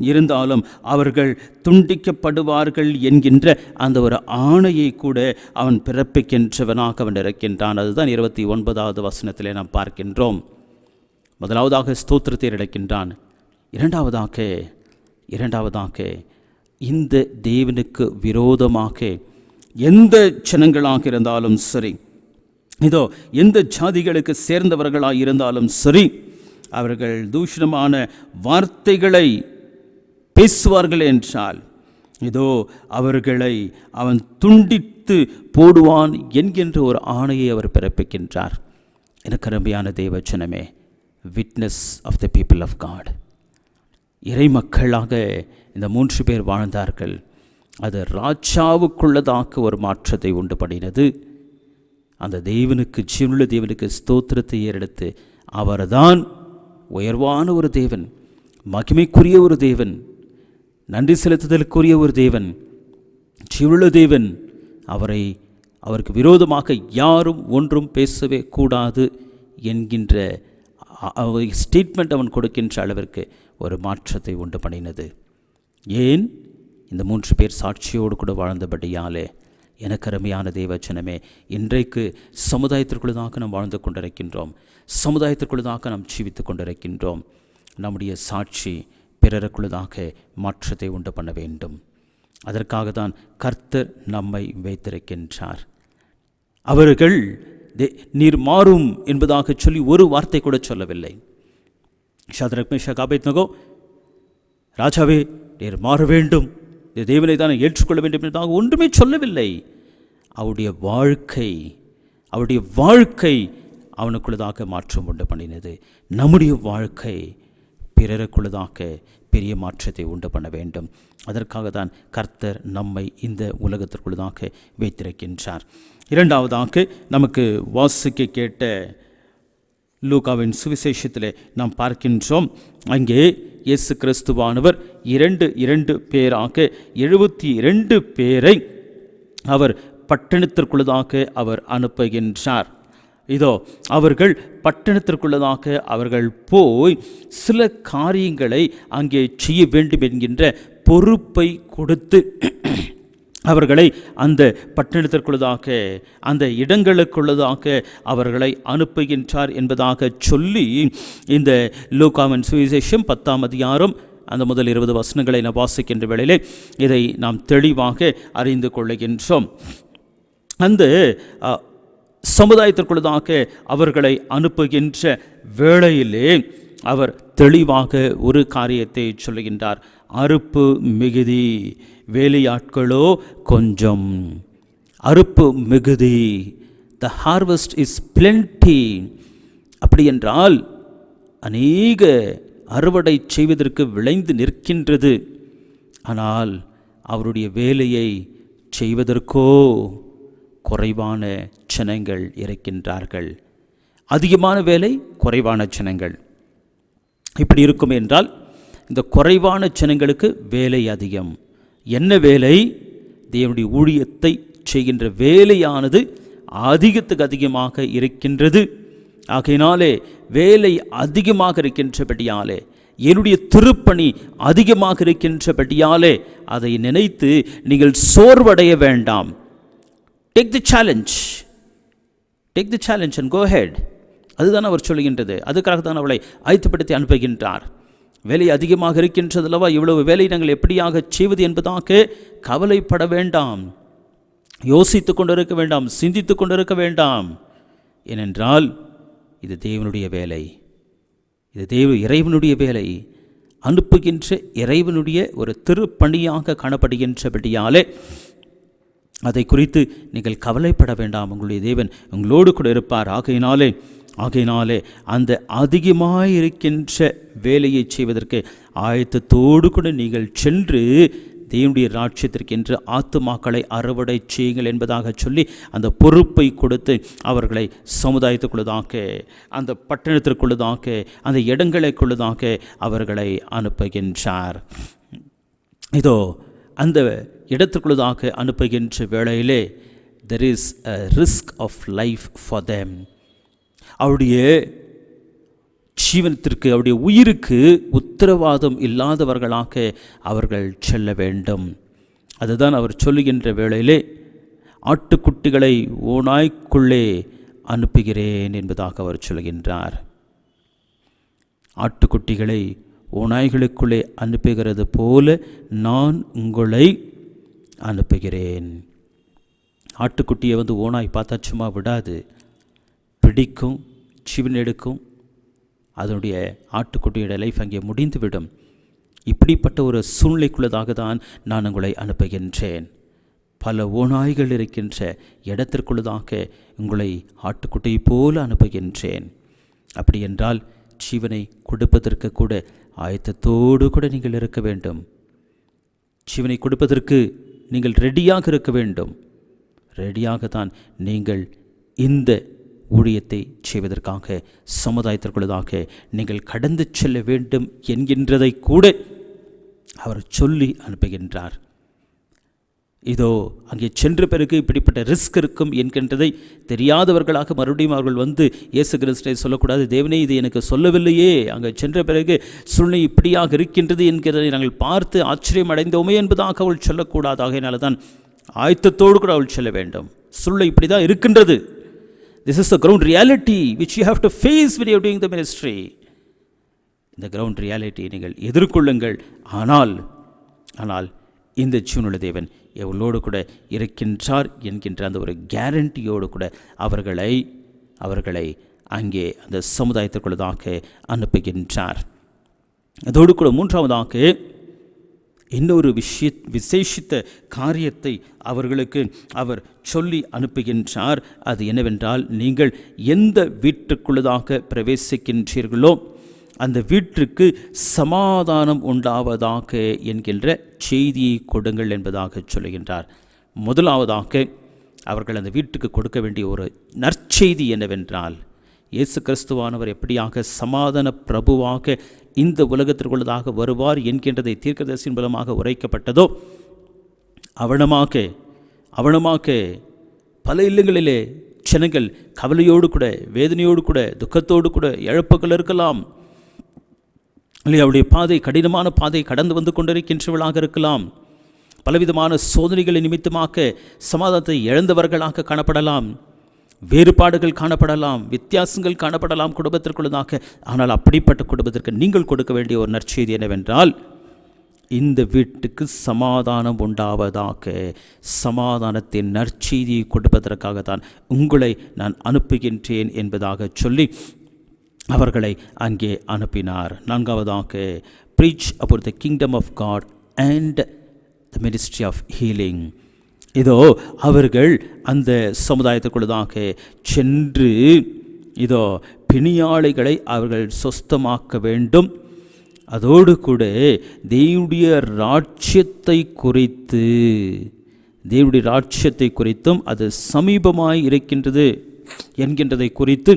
இருந்தாலும் அவர்கள் துண்டிக்கப்படுவார்கள் என்கின்ற அந்த ஒரு ஆணையை கூட அவன் பிறப்பிக்கின்றவனாக அவன் இருக்கின்றான். அதுதான் 29வது வசனத்திலே நாம் பார்க்கின்றோம். முதலாவதாக ஸ்தோத்திரத்தை எடுக்கின்றான். இரண்டாவதாக இந்த தேவனுக்கு விரோதமாக எந்த ஜனங்களாக இருந்தாலும் சரி, இதோ எந்த ஜாதிகளுக்கு சேர்ந்தவர்களாக இருந்தாலும் சரி, அவர்கள் தூஷணமான வார்த்தைகளை பேசுவார்கள் என்றால் இதோ அவர்களை அவன் துண்டித்து போடுவான் என்கின்ற ஒரு ஆணையை அவர் பிறப்பிக்கின்றார். எனக்கு அருமையான தேவஜனமே, witness of the people of God, இறை மக்களாக இந்த 3 பேர் வாழ்ந்தார்கள். அது ராஜாவுக்குள்ளதாக ஒரு மாற்றத்தை உண்டு பண்ணினது. அந்த தேவனுக்கு, ஜீவனுள்ள தேவனுக்கு ஸ்தோத்திரத்தை ஏறெடுத்து அவர்தான் உயர்வான ஒரு தேவன், மகிமைக்குரிய ஒரு தேவன், நன்றி செலுத்துதலுக்குரிய ஒரு தேவன், ஜீவனுள்ள தேவன், அவருக்கு விரோதமாக யாரும் ஒன்றும் பேசவே கூடாது என்கின்ற ஸ்டேட்மெண்ட் அவன் கொடுக்கின்ற அளவிற்கு ஒரு மாற்றத்தை உண்டு பண்ணினது. ஏன்? இந்த 3 பேர் சாட்சியோடு கூட வாழ்ந்தபடியாலே. எனக்கு அருமையான தேவஜனமே, இன்றைக்கு சமுதாயத்திற்குள்ளதாக நாம் வாழ்ந்து கொண்டிருக்கின்றோம், சமுதாயத்திற்குள்ளதாக நாம் ஜீவித்து கொண்டிருக்கின்றோம். நம்முடைய சாட்சி பிறருக்குள்ளதாக மாற்றத்தை உண்டு பண்ண வேண்டும். அதற்காக தான் கர்த்தர் நம்மை வைத்திருக்கின்றார். அவர்கள் நீர் மாறும் என்பதாக சொல்லி ஒரு வார்த்தை கூட சொல்லவில்லை. ஷாத்ராக், மேஷாக், ஆபேத்நேகோ, ராஜாவே நீர் மாற வேண்டும், தேவனை தானே ஏற்றுக்கொள்ள வேண்டும் என்பதாக ஒன்றுமே சொல்லவில்லை. அவருடைய வாழ்க்கை அவனுக்குள்ளதாக மாற்றம் உண்டு பண்ணினது. நம்முடைய வாழ்க்கை பிறருக்குள்ளதாக பெரிய மாற்றத்தை உண்டு பண்ண வேண்டும். அதற்காக தான் கர்த்தர் நம்மை இந்த உலகத்திற்குள்ளதாக வைத்திருக்கின்றார். இரண்டாவதாக நமக்கு வாசிக்க கேட்ட லூக்காவின் சுவிசேஷத்திலே நாம் பார்க்கின்றோம். அங்கே இயேசு கிறிஸ்துவானவர் 2 பேராக 72 பேரை அவர் பட்டணத்திற்குள்ளதாக அவர் அனுப்புகின்றார். இதோ அவர்கள் பட்டணத்திற்குள்ளதாக அவர்கள் போய் சில காரியங்களை அங்கே செய்ய வேண்டும் என்கின்ற பொறுப்பை கொடுத்து அவர்களை அந்த பட்டணத்திற்குள்ளதாக, அந்த இடங்களுக்குள்ளதாக அவர்களை அனுப்புகின்றார் என்பதாக சொல்லி இந்த லூக்காவின் சுவிசேஷம் 10ஆம் அதிகாரம் அந்த முதல் 20 வசனங்களை நாம் வாசிக்கின்ற வேளையிலே இதை நாம் தெளிவாக அறிந்து கொள்ளுகின்றோம். அந்த சமுதாயத்திற்குள்ளதாக அவர்களை அனுப்புகின்ற வேளையிலே அவர் தெளிவாக ஒரு காரியத்தை சொல்லுகின்றார். அறுப்பு மிகுதி, வேலையாட்களோ கொஞ்சம். அறுப்பு மிகுதி, த ஹார்வெஸ்ட் இஸ் பிளென்டி. அப்படி என்றால் அநேக அறுவடை செய்வதற்கு விளைந்து நிற்கின்றது. ஆனால் அவருடைய வேலையை செய்வதற்கோ குறைவான ஜனங்கள் இருக்கின்றார்கள். அதிகமான வேலை, குறைவான ஜனங்கள். இப்படி இருக்கும் என்றால் இந்த குறைவான ஜனங்களுக்கு வேலை அதிகம். என்ன வேலை? தேவனுடைய ஊழியத்தை செய்கின்ற வேலையானது அதிகத்துக்கு அதிகமாக இருக்கின்றது. ஆகையினாலே வேலை அதிகமாக இருக்கின்றபடியாலே, என்னுடைய திருப்பணி அதிகமாக இருக்கின்றபடியாலே அதை நினைத்து நீங்கள் சோர்வடைய வேண்டாம். Take the challenge, take the challenge and go ahead. அதுதான் அவர் சொல்லுகின்றது. அதுக்காக தான் அவளை ஆயத்தப்படுத்தி அனுப்புகின்றார். வேலை அதிகமாக இருக்கின்றதல்லவா, இவ்வளவு வேலை நாங்கள் எப்படியாக செய்வது என்பதாக கவலைப்பட வேண்டாம், யோசித்து கொண்டிருக்க வேண்டாம், சிந்தித்து கொண்டிருக்க வேண்டாம். ஏனென்றால் இது தேவனுடைய வேலை, இது இறைவனுடைய வேலை, அனுப்புகின்ற இறைவனுடைய ஒரு திருப்பணியாக காணப்படுகின்றபடியாலே அதை குறித்து நீங்கள் கவலைப்பட வேண்டாம். உங்களுடைய தேவன் உங்களோடு கூட இருப்பார். ஆகையினாலே அந்த அதிகமாயிருக்கின்ற வேலையை செய்வதற்கு ஆயத்தத்தோடு கூட நீங்கள் சென்று தேவனுடைய ராஜ்யத்திற்கென்று ஆத்துமாக்களை அறுவடை செய்யுங்கள் என்பதாக சொல்லி அந்த பொறுப்பை கொடுத்து அவர்களை சமுதாயத்துக்குள்ளதாக, அந்த பட்டணத்திற்குள்ளதாக, அந்த இடங்களுக்குள்ளதாக அவர்களை அனுப்புகின்றார். இதோ அந்த இடத்துக்குள்ளதாக அனுப்புகின்ற வேளையிலே there is a risk of life for them. அவருடைய ஜீவனத்திற்கு, அவருடைய உயிருக்கு உத்தரவாதம் இல்லாதவர்களாக அவர்கள் செல்ல வேண்டும். அதுதான் அவர் சொல்லுகின்ற வேளையிலே ஆட்டுக்குட்டிகளை ஓநாய்க்குள்ளே அனுப்புகிறேன் என்பதாக அவர் சொல்கின்றார். ஆட்டுக்குட்டிகளை ஓநாய்களுக்குள்ளே அனுப்புகிறது போல நான் உங்களை அனுப்புகிறேன். ஆட்டுக்குட்டியை ஓநாய் பார்த்தா சும்மா விடாது, பிடிக்கும், ஜீவன் எடுக்கும், அதனுடைய ஆட்டுக்குட்டியோட லைஃப் அங்கே முடிந்துவிடும். இப்படிப்பட்ட ஒரு சூழ்நிலைக்குள்ளதாக தான் நான் உங்களை அனுப்புகின்றேன். பல ஓநாய்கள் இருக்கின்ற இடத்திற்குள்ளதாக உங்களை ஆட்டுக்குட்டியை போல அனுப்புகின்றேன். அப்படி என்றால் ஜீவனை கொடுப்பதற்கு கூட ஆயத்தத்தோடு கூட நீங்கள் இருக்க வேண்டும். ஜீவனை கொடுப்பதற்கு நீங்கள் ரெடியாக இருக்க வேண்டும். ரெடியாகத்தான் நீங்கள் இந்த ஊழியத்தை செய்வதற்காக, சமுதாயத்திற்குள்ளதாக நீங்கள் கடந்து செல்ல வேண்டும் என்கின்றதை கூட அவர் சொல்லி அனுப்புகின்றார். இதோ அங்கே சென்ற பிறகு இப்படிப்பட்ட ரிஸ்க் இருக்கும் என்கின்றதை தெரியாதவர்களாக மறுபடியும் அவர்கள் இயேசு கிறிஸ்துவை சொல்லக்கூடாது, தேவனே இது எனக்கு சொல்லவில்லையே, அங்கே சென்ற பிறகு சூழ்நிலை இப்படியாக இருக்கின்றது என்கிறதை நாங்கள் பார்த்து ஆச்சரியம் அடைந்தோமே என்பதாக அவள் சொல்லக்கூடாது. ஆகையினால தான் ஆயத்தத்தோடு கூட அவள் சொல்ல வேண்டும். சூழ்நிலை இப்படி தான் இருக்கின்றது. This is the ground reality which you have to face when you are doing the ministry. இந்த ground reality நீங்கள் எதிர்கொள்ளுங்கள். ஆனால் இந்த ஜீவனுள்ள தேவன் எவ்வளோடு கூட இருக்கின்றார் என்கின்ற அந்த ஒரு கேரண்டியோடு கூட அவர்களை அங்கே அந்த சமுதாயத்திற்குள்ளதாக அனுப்புகின்றார். அதோடு கூட மூன்றாவதாக இன்னொரு விசேஷித்த காரியத்தை அவர்களுக்கு அவர் சொல்லி அனுப்புகின்றார். அது என்னவென்றால், நீங்கள் எந்த வீட்டுக்குள்ளதாக பிரவேசிக்கின்றீர்களோ அந்த வீட்டிற்கு சமாதானம் உண்டாவதாக என்கின்ற செய்தியை கொடுங்கள் என்பதாக சொல்லுகின்றார். முதலாவதாக அவர்கள் அந்த வீட்டுக்கு கொடுக்க வேண்டிய ஒரு நற்செய்தி என்னவென்றால், இயேசு கிறிஸ்துவானவர் எப்படியாக சமாதான பிரபுவாக இந்த உலகத்திற்குள்ளதாக வருவார் என்கின்றதை தீர்க்கதரிசியின் மூலமாக உரைக்கப்பட்டதோ அவனமாக பல இல்லங்களிலே ஜனங்கள் கவலையோடு கூட, வேதனையோடு கூட, துக்கத்தோடு கூட, இழப்புகள் இருக்கலாம், இல்லை அவருடைய பாதை கடினமான பாதை கடந்து வந்து கொண்டிருக்கின்றவர்களாக இருக்கலாம், பலவிதமான சோதனைகளை நிமித்தமாக சமாதானத்தை இழந்தவர்களாக காணப்படலாம், வேறுபாடுகள் காணப்படலாம், வித்தியாசங்கள் காணப்படலாம் குடும்பத்திற்குள்ளதாக. ஆனால் அப்படிப்பட்ட குடும்பத்திற்கு நீங்கள் கொடுக்க வேண்டிய ஒரு நற்செய்தி என்னவென்றால், இந்த வீட்டுக்கு சமாதானம் உண்டாவதாக, சமாதானத்தின் நற்செய்தியை கொடுப்பதற்காகத்தான் உங்களை நான் அனுப்புகின்றேன் என்பதாக சொல்லி அவர்களை அங்கே அனுப்பினார். நான்காவதாக, preach about the kingdom of God and the ministry of healing. இதோ அவர்கள் அந்த சமுதாயத்திற்குள்ளதாக சென்று இதோ பிணியாளிகளை அவர்கள் சொஸ்தமாக்க வேண்டும். அதோடு கூட தேவனுடைய ராஜ்யத்தை குறித்தும் அது சமீபமாய் இருக்கின்றது என்கின்றதை குறித்து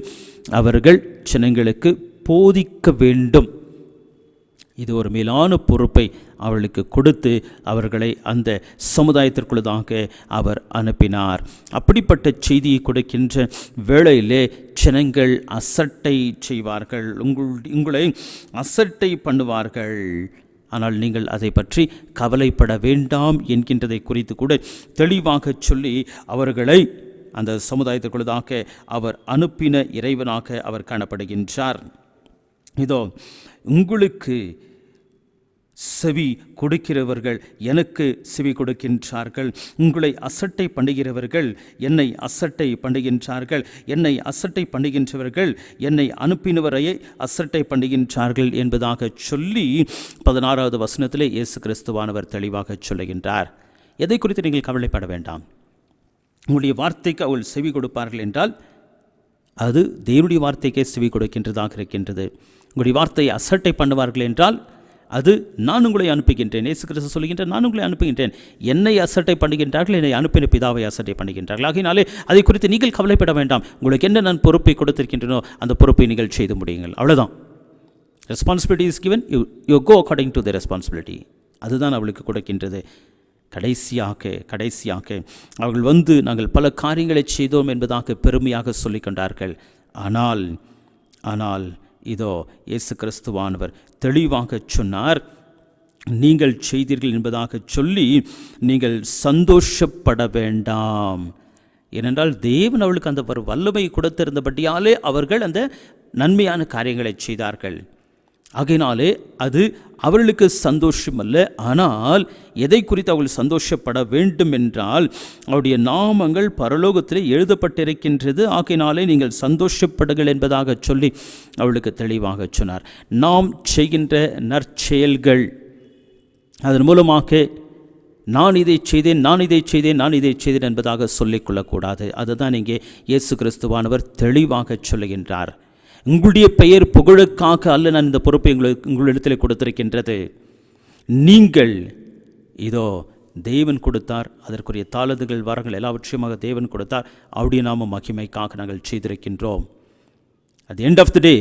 அவர்கள் ஜனங்களுக்கு போதிக்க வேண்டும். இது ஒரு மேலான பொறுப்பை அவர்களுக்கு கொடுத்து அவர்களை அந்த சமுதாயத்திற்குள்ளதாக அவர் அனுப்பினார். அப்படிப்பட்ட செய்தியை கொடுக்கின்ற வேளையிலே ஜனங்கள் அசட்டை செய்வார்கள், உங்களை அசட்டை பண்ணுவார்கள். ஆனால் நீங்கள் அதை பற்றி கவலைப்பட வேண்டாம் என்கின்றதை குறித்து கூட தெளிவாக சொல்லி அவர்களை அந்த சமுதாயத்திற்குள்ளதாக அவர் அனுப்பின இறைவனாக அவர் காணப்படுகின்றார். இதோ உங்களுக்கு செவி கொடுக்கிறவர்கள் எனக்கு செவி கொடுக்கின்றார்கள், உங்களை அசட்டை பண்ணுகிறவர்கள் என்னை அசட்டை பண்ணுகின்றார்கள், என்னை அசட்டை பண்ணுகின்றவர்கள் என்னை அனுப்பினவரையே அசட்டை பண்ணுகின்றார்கள் என்பதாக சொல்லி 16வது வசனத்திலே இயேசு கிறிஸ்துவானவர் தெளிவாக சொல்லுகின்றார். எதை குறித்து நீங்கள் கவலைப்பட வேண்டாம். உங்களுடைய வார்த்தைக்கு அவர்கள் செவி கொடுப்பார்கள் என்றால் அது தேவனுடைய வார்த்தைக்கே செவி கொடுக்கின்றதாக இருக்கின்றது. உங்களுடைய வார்த்தையை அசட்டை பண்ணுவார்கள் என்றால் அது நான் உங்களை அனுப்புகின்றேன். இயேசு கிறிஸ்து சொல்லுகின்ற நான் உங்களை அனுப்புகின்றேன். என்னை அசட்டை பண்ணுகின்றார்கள், என்னை அனுப்பின பிதாவை அசட்டை பண்ணுகின்றார்கள். ஆகினாலே அதை குறித்து நீங்கள் கவலைப்பட வேண்டாம். உங்களுக்கு என்ன நான் பொறுப்பை கொடுத்திருக்கின்றனோ அந்த பொறுப்பை நீங்கள் செய்து முடியுங்கள். அவ்வளோதான். Responsibility is given, you go according to the responsibility. அதுதான் அவளுக்கு கொடுக்கின்றது. கடைசியாக அவர்கள் நாங்கள் பல காரியங்களை செய்தோம் என்பதாக பெருமையாக சொல்லிக் கொண்டார்கள். ஆனால் இதோ இயேசு கிறிஸ்துவானவர் தெளிவாக சொன்னார், நீங்கள் செய்தீர்கள் என்பதாக சொல்லி நீங்கள் சந்தோஷப்பட வேண்டாம். ஏனென்றால் தேவன் அவளுக்கு அந்த ஒரு வல்லமை கொடுத்திருந்தபடியாலே அவர்கள் அந்த நன்மையான காரியங்களை செய்தார்கள். ஆகையினாலே அது அவர்களுக்கு சந்தோஷம் அல்ல. ஆனால் எதை குறித்து அவர்கள் சந்தோஷப்பட வேண்டும் என்றால் அவருடைய நாமங்கள் பரலோகத்திலே எழுதப்பட்டிருக்கின்றது. ஆகையினாலே நீங்கள் சந்தோஷப்படுங்கள் என்பதாக சொல்லி அவளுக்கு தெளிவாக சொன்னார். நாம் செய்கின்ற நற்செயல்கள் அதன் மூலமாக நான் இதை செய்தேன் என்பதாக சொல்லிக்கொள்ளக்கூடாது. அதுதான் இங்கே இயேசு கிறிஸ்துவானவர் தெளிவாக சொல்லுகின்றார். உங்களுடைய பெயர் புகழுக்காக அல்ல நான் இந்த பொறுப்பை உங்களிடத்தில் கொடுத்திருக்கின்றது. நீங்கள் இதோ தேவன் கொடுத்தார், அதற்குரிய தாளந்துகள் வரங்கள் எல்லாவற்றையுமாக தேவன் கொடுத்தார். அவருடைய நாம மகிமைக்காக நாங்கள் செய்திருக்கின்றோம். at the end of the day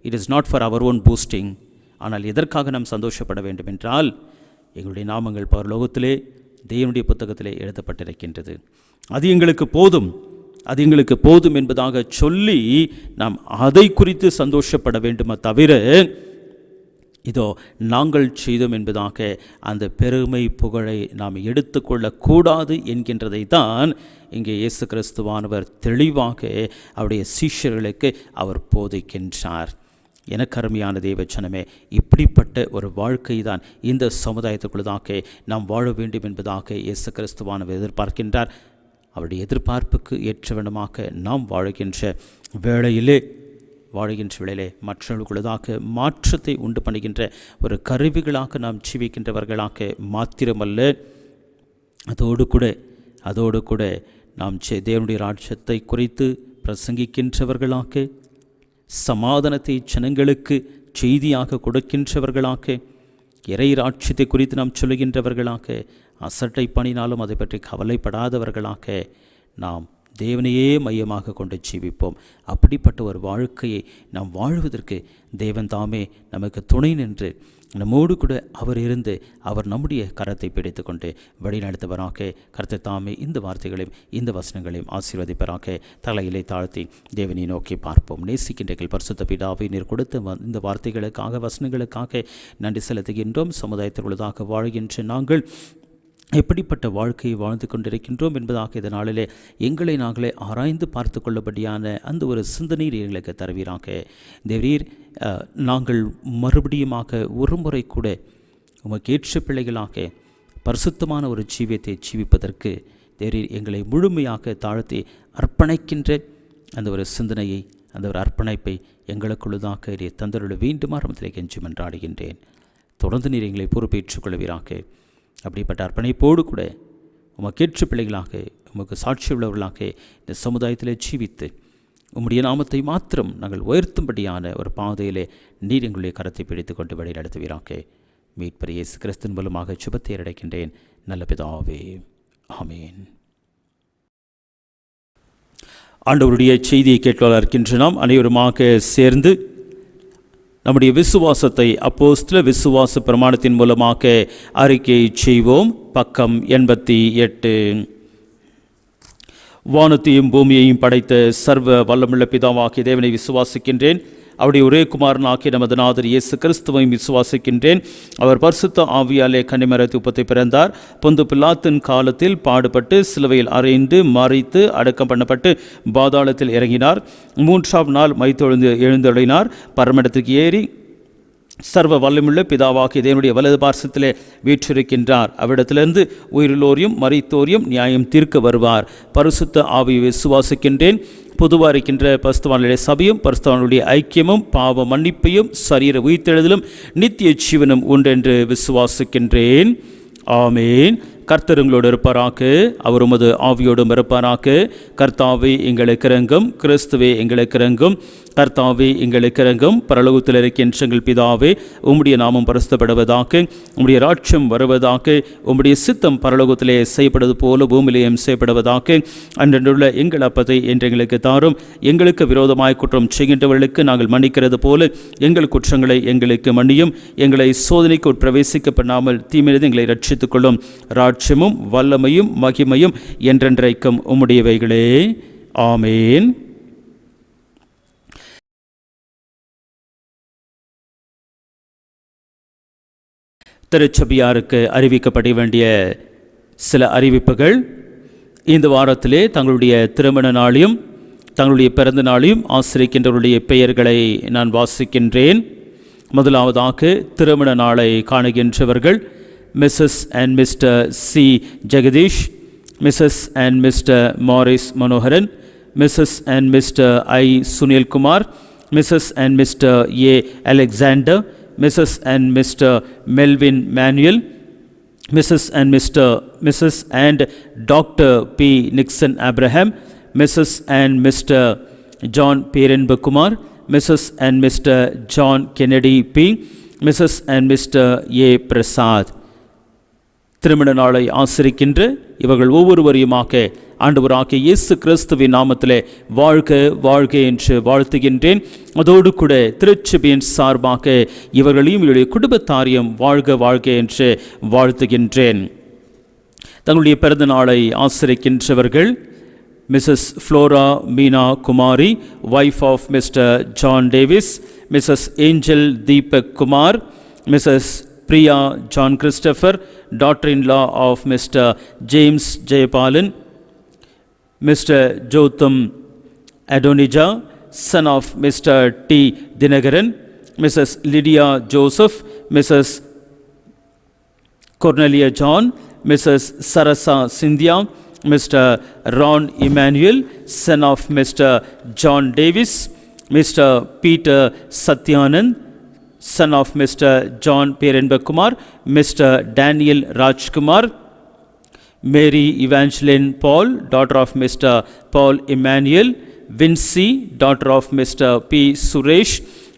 it is not for our own boasting. ஆனால் எதற்காக நாம் சந்தோஷப்பட வேண்டும் என்றால் எங்களுடைய நாமங்கள் பரலோகத்திலே தேவனுடைய புத்தகத்திலே எழுதப்பட்டிருக்கின்றது. அது எங்களுக்கு போதும் என்பதாக சொல்லி நாம் அதை குறித்து சந்தோஷப்பட வேண்டுமே தவிர இதோ நாங்கள் செய்தோம் என்பதாக அந்த பெருமை புகழை நாம் எடுத்துக்கொள்ளக்கூடாது என்கின்றதை தான் இங்கே இயேசு கிறிஸ்துவானவர் தெளிவாக அவருடைய சீஷர்களுக்கு அவர் போதிக்கின்றார். எனக்கு அருமையான தேவச்சனமே, இப்படிப்பட்ட ஒரு வாழ்க்கை தான் இந்த சமுதாயத்துக்குள்ளதாக நாம் வாழ வேண்டும் என்பதாக இயேசு கிறிஸ்துவானவர் எதிர்பார்க்கின்றார். அவருடைய எதிர்பார்ப்புக்கு ஏற்றவனமாக நாம் வாழ்கின்ற வேளையிலே மற்றவர்களுக்குள்ளதாக மாற்றத்தை உண்டு பண்ணுகின்ற ஒரு கருவிகளாக நாம் ஜீவிக்கின்றவர்களாக மாத்திரமல்ல, அதோடு கூட நாம் தேவனுடைய ராஜ்யத்தை குறித்து பிரசங்கிக்கின்றவர்களாக, சமாதானத்தை ஜனங்களுக்கு செய்தியாக கொடுக்கின்றவர்களாக, இறை ராட்சியத்தை குறித்து நாம் சொல்லுகின்றவர்களாக, அசட்டை பண்ணினாலும் அதை பற்றி கவலைப்படாதவர்களாக நாம் தேவனையே மையமாக கொண்டு ஜீவிப்போம். அப்படிப்பட்ட ஒரு வாழ்க்கையை நாம் வாழ்வதற்கு தேவன் தாமே நமக்கு துணை நின்று நம்மோடு கூட அவர் இருந்து அவர் நம்முடைய கரத்தை பிடித்து கொண்டு வழிநடத்துவராக கர்த்தர் தாமே இந்த வார்த்தைகளையும் இந்த வசனங்களையும் ஆசீர்வதிப்பராக. தலையிலே தாழ்த்தி தேவனை நோக்கி பார்ப்போம். நேசிக்கின்ற பரிசுத்த பிதாவை நீர் கொடுத்த இந்த வார்த்தைகளுக்காக வசனங்களுக்காக நன்றி செலுத்துகின்றோம். சமுதாயத்திற்குள்ளதாக வாழ்கின்ற நாங்கள் எப்படிப்பட்ட வாழ்க்கையை வாழ்ந்து கொண்டிருக்கின்றோம் என்பதாக இதனாலே எங்களை நாங்களே ஆராய்ந்து பார்த்து கொள்ளபடியான அந்த ஒரு சிந்தனையை எங்களுக்கு தருவீராக. தேவரீர், நாங்கள் மறுபடியுமாக ஒரு முறை கூட உமக்கு ஏற்ற பிள்ளைகளாக பரிசுத்தமான ஒரு ஜீவியத்தை ஜீவிப்பதற்கு தேவரீர் எங்களை முழுமையாக தாழ்த்தி அர்ப்பணிக்கின்ற அந்த ஒரு சிந்தனையை, அந்த ஒரு அர்ப்பணிப்பை எங்களுக்குள்ளதாக நீர் தந்தருள வேண்டும் ஆரம்பத்திலே கெஞ்சி மன்றாடுகின்றேன். தொடர்ந்து நீர் எங்களை பொறுப்பேற்றுக் கொள்வீராக. அப்படிப்பட்ட அர்ப்பணிப்போடு கூட உமக்கேற்ற பிள்ளைகளாக உமக்கு சாட்சி உள்ளவர்களாக இந்த சமுதாயத்தில் ஜீவித்து உம்முடைய நாமத்தை மாத்திரம் நாங்கள் உயர்த்தும்படியான ஒரு பாதையிலே நீர் எங்களுடைய கரத்தை பிடித்து கொண்டு வழி நடத்துவீராக. மீட்பர் இயேசு கிறிஸ்துவின் மூலமாக சுபத்தை அடைக்கின்றேன் நல்ல பிதாவே, ஆமேன். ஆண்டவருடைய செய்தியை கேட்க இருக்கின்ற நாம் அனைவருமாக சேர்ந்து நம்முடைய விசுவாசத்தை அப்போஸ்தல விசுவாச பிரமாணத்தின் மூலமாக அறிக்கை செய்வோம். பக்கம் 88. வானத்தையும் பூமியையும் படைத்த சர்வ வல்லமுள்ள பிதாவாகிய தேவனை விசுவாசிக்கின்றேன். அவருடைய ஒரே குமாரனாகிய நமது நாதர் இயேசு கிறிஸ்துவை விசுவாசிக்கின்றேன். அவர் பரிசுத்த ஆவியாலே கன்னிமரியாள் உப்பத்தை பிறந்தார். பொந்து பிலாத்தின் காலத்தில் பாடுபட்டு சிலுவையில் அறைந்து மறித்து அடக்கம் பண்ணப்பட்டு பாதாளத்தில் இறங்கினார். 3ஆம் நாள் மைத்தொழுந்து எழுந்தருளினார். பரமண்டத்துக்கு ஏறி சர்வ வல்லமுள்ள பிதாவாகிய தேவனுடைய வலது பார்சத்திலே வீற்றிருக்கின்றார். அவ்விடத்திலிருந்து உயிரிலோரையும் மரித்தோரையும் நியாயம் தீர்க்க வருவார். பரிசுத்த ஆவியை விசுவாசிக்கின்றேன். பொதுவாக இருக்கின்ற பரிசுத்தவான்களுடைய சபையும் பரிசுத்தவான்களுடைய ஐக்கியமும் பாவ மன்னிப்பையும் சரீர உயிர்த்தெழுதலும் நித்திய ஜீவனும் உண்டென்று விசுவாசிக்கின்றேன். ஆமேன். கர்த்தர் உங்களோடு இருப்பாராக, அவர் உமது ஆவியோடும் இருப்பாராக. கர்த்தாவே எங்களுக்கு இரங்கும், கிறிஸ்துவே எங்களுக்கு இரங்கும். கர்த்தாவே எங்களுக்கு இரங்கும். பரலோகத்தில் இருக்கின்ற எங்கள் பிதாவே, உம்முடைய நாமம் பரிசுத்தப்படுவதாக, உம்முடைய ராட்சியம் வருவதாக, உம்முடைய சித்தம் பரலோகத்திலே செய்யப்படுவது போல பூமியிலேயும் செய்யப்படுவதாக. அன்றென்றுள்ள எங்கள் அப்பத்தை என்று எங்களுக்கு தாரும். எங்களுக்கு விரோதமாய் குற்றம் செய்கின்றவர்களுக்கு நாங்கள் மன்னிக்கிறது போல எங்கள் குற்றங்களை எங்களுக்கு மன்னியும். எங்களை சோதனைக்கு பிரவேசிக்க பண்ணாமல் தீமையிலிருந்து எங்களை ரட்சித்துக் கொள்ளும். ராட்சியமும் வல்லமையும் மகிமையும் என்றென்றைக்கும் உம்முடையவைகளே. ஆமேன். திருச்சபையாருக்கு அறிவிக்கப்பட வேண்டிய சில அறிவிப்புகள். இந்த வாரத்திலே தங்களுடைய திருமண நாளையும் தங்களுடைய பிறந்த நாளையும் ஆசிரிக்கின்றவருடைய பெயர்களை நான் வாசிக்கின்றேன். முதலாவதாக திருமண நாளை காணுகின்றவர்கள் Mrs and Mr C Jagadish, Mrs and Mr Maurice Manoharan, Mrs and Mr I Sunilkumar, Mrs and Mr A Alexander, Mrs. and Mr. Melvin Manuel, Mrs. and Dr. P. Nixon Abraham, Mrs. and Mr. John Perenbakumar, Mrs. and Mr. John Kennedy P., Mrs. and Mr. A. Prasad. திருமண நாளை ஆசிரிக்கின்ற இவர்கள் ஒவ்வொருவரையுமாக ஆண்டவராகிய இயேசு கிறிஸ்துவின் நாமத்திலே வாழ்க வாழ்க என்று வாழ்த்துகின்றேன். அதோடு கூட திருச்சபையின் சார்பாக இவர்களையும் இவருடைய குடும்பத்தாரையும் வாழ்க வாழ்க என்று வாழ்த்துகின்றேன். தங்களுடைய பிறந்த நாளை ஆசிரிக்கின்றவர்கள் Mrs Flora Meena Kumari, wife of Mr John Davis, Mrs Angel Deepak Kumar, Mrs Priya John Christopher, daughter-in-law of Mr. James Jayapalan, Mr. Jotham Adonija, son of Mr. T. Dinagaran, Mrs. Lydia Joseph, Mrs. Cornelia John, Mrs. Sarasa Sindhya, Mr. Ron Emmanuel, son of Mr. John Davis, Mr. Peter Satyanand, son of Mr. John Perenbakumar, Mr. Daniel Rajkumar, Mary Evangeline Paul, daughter of Mr. Paul Emmanuel, Vincy, daughter of Mr. P. Suresh,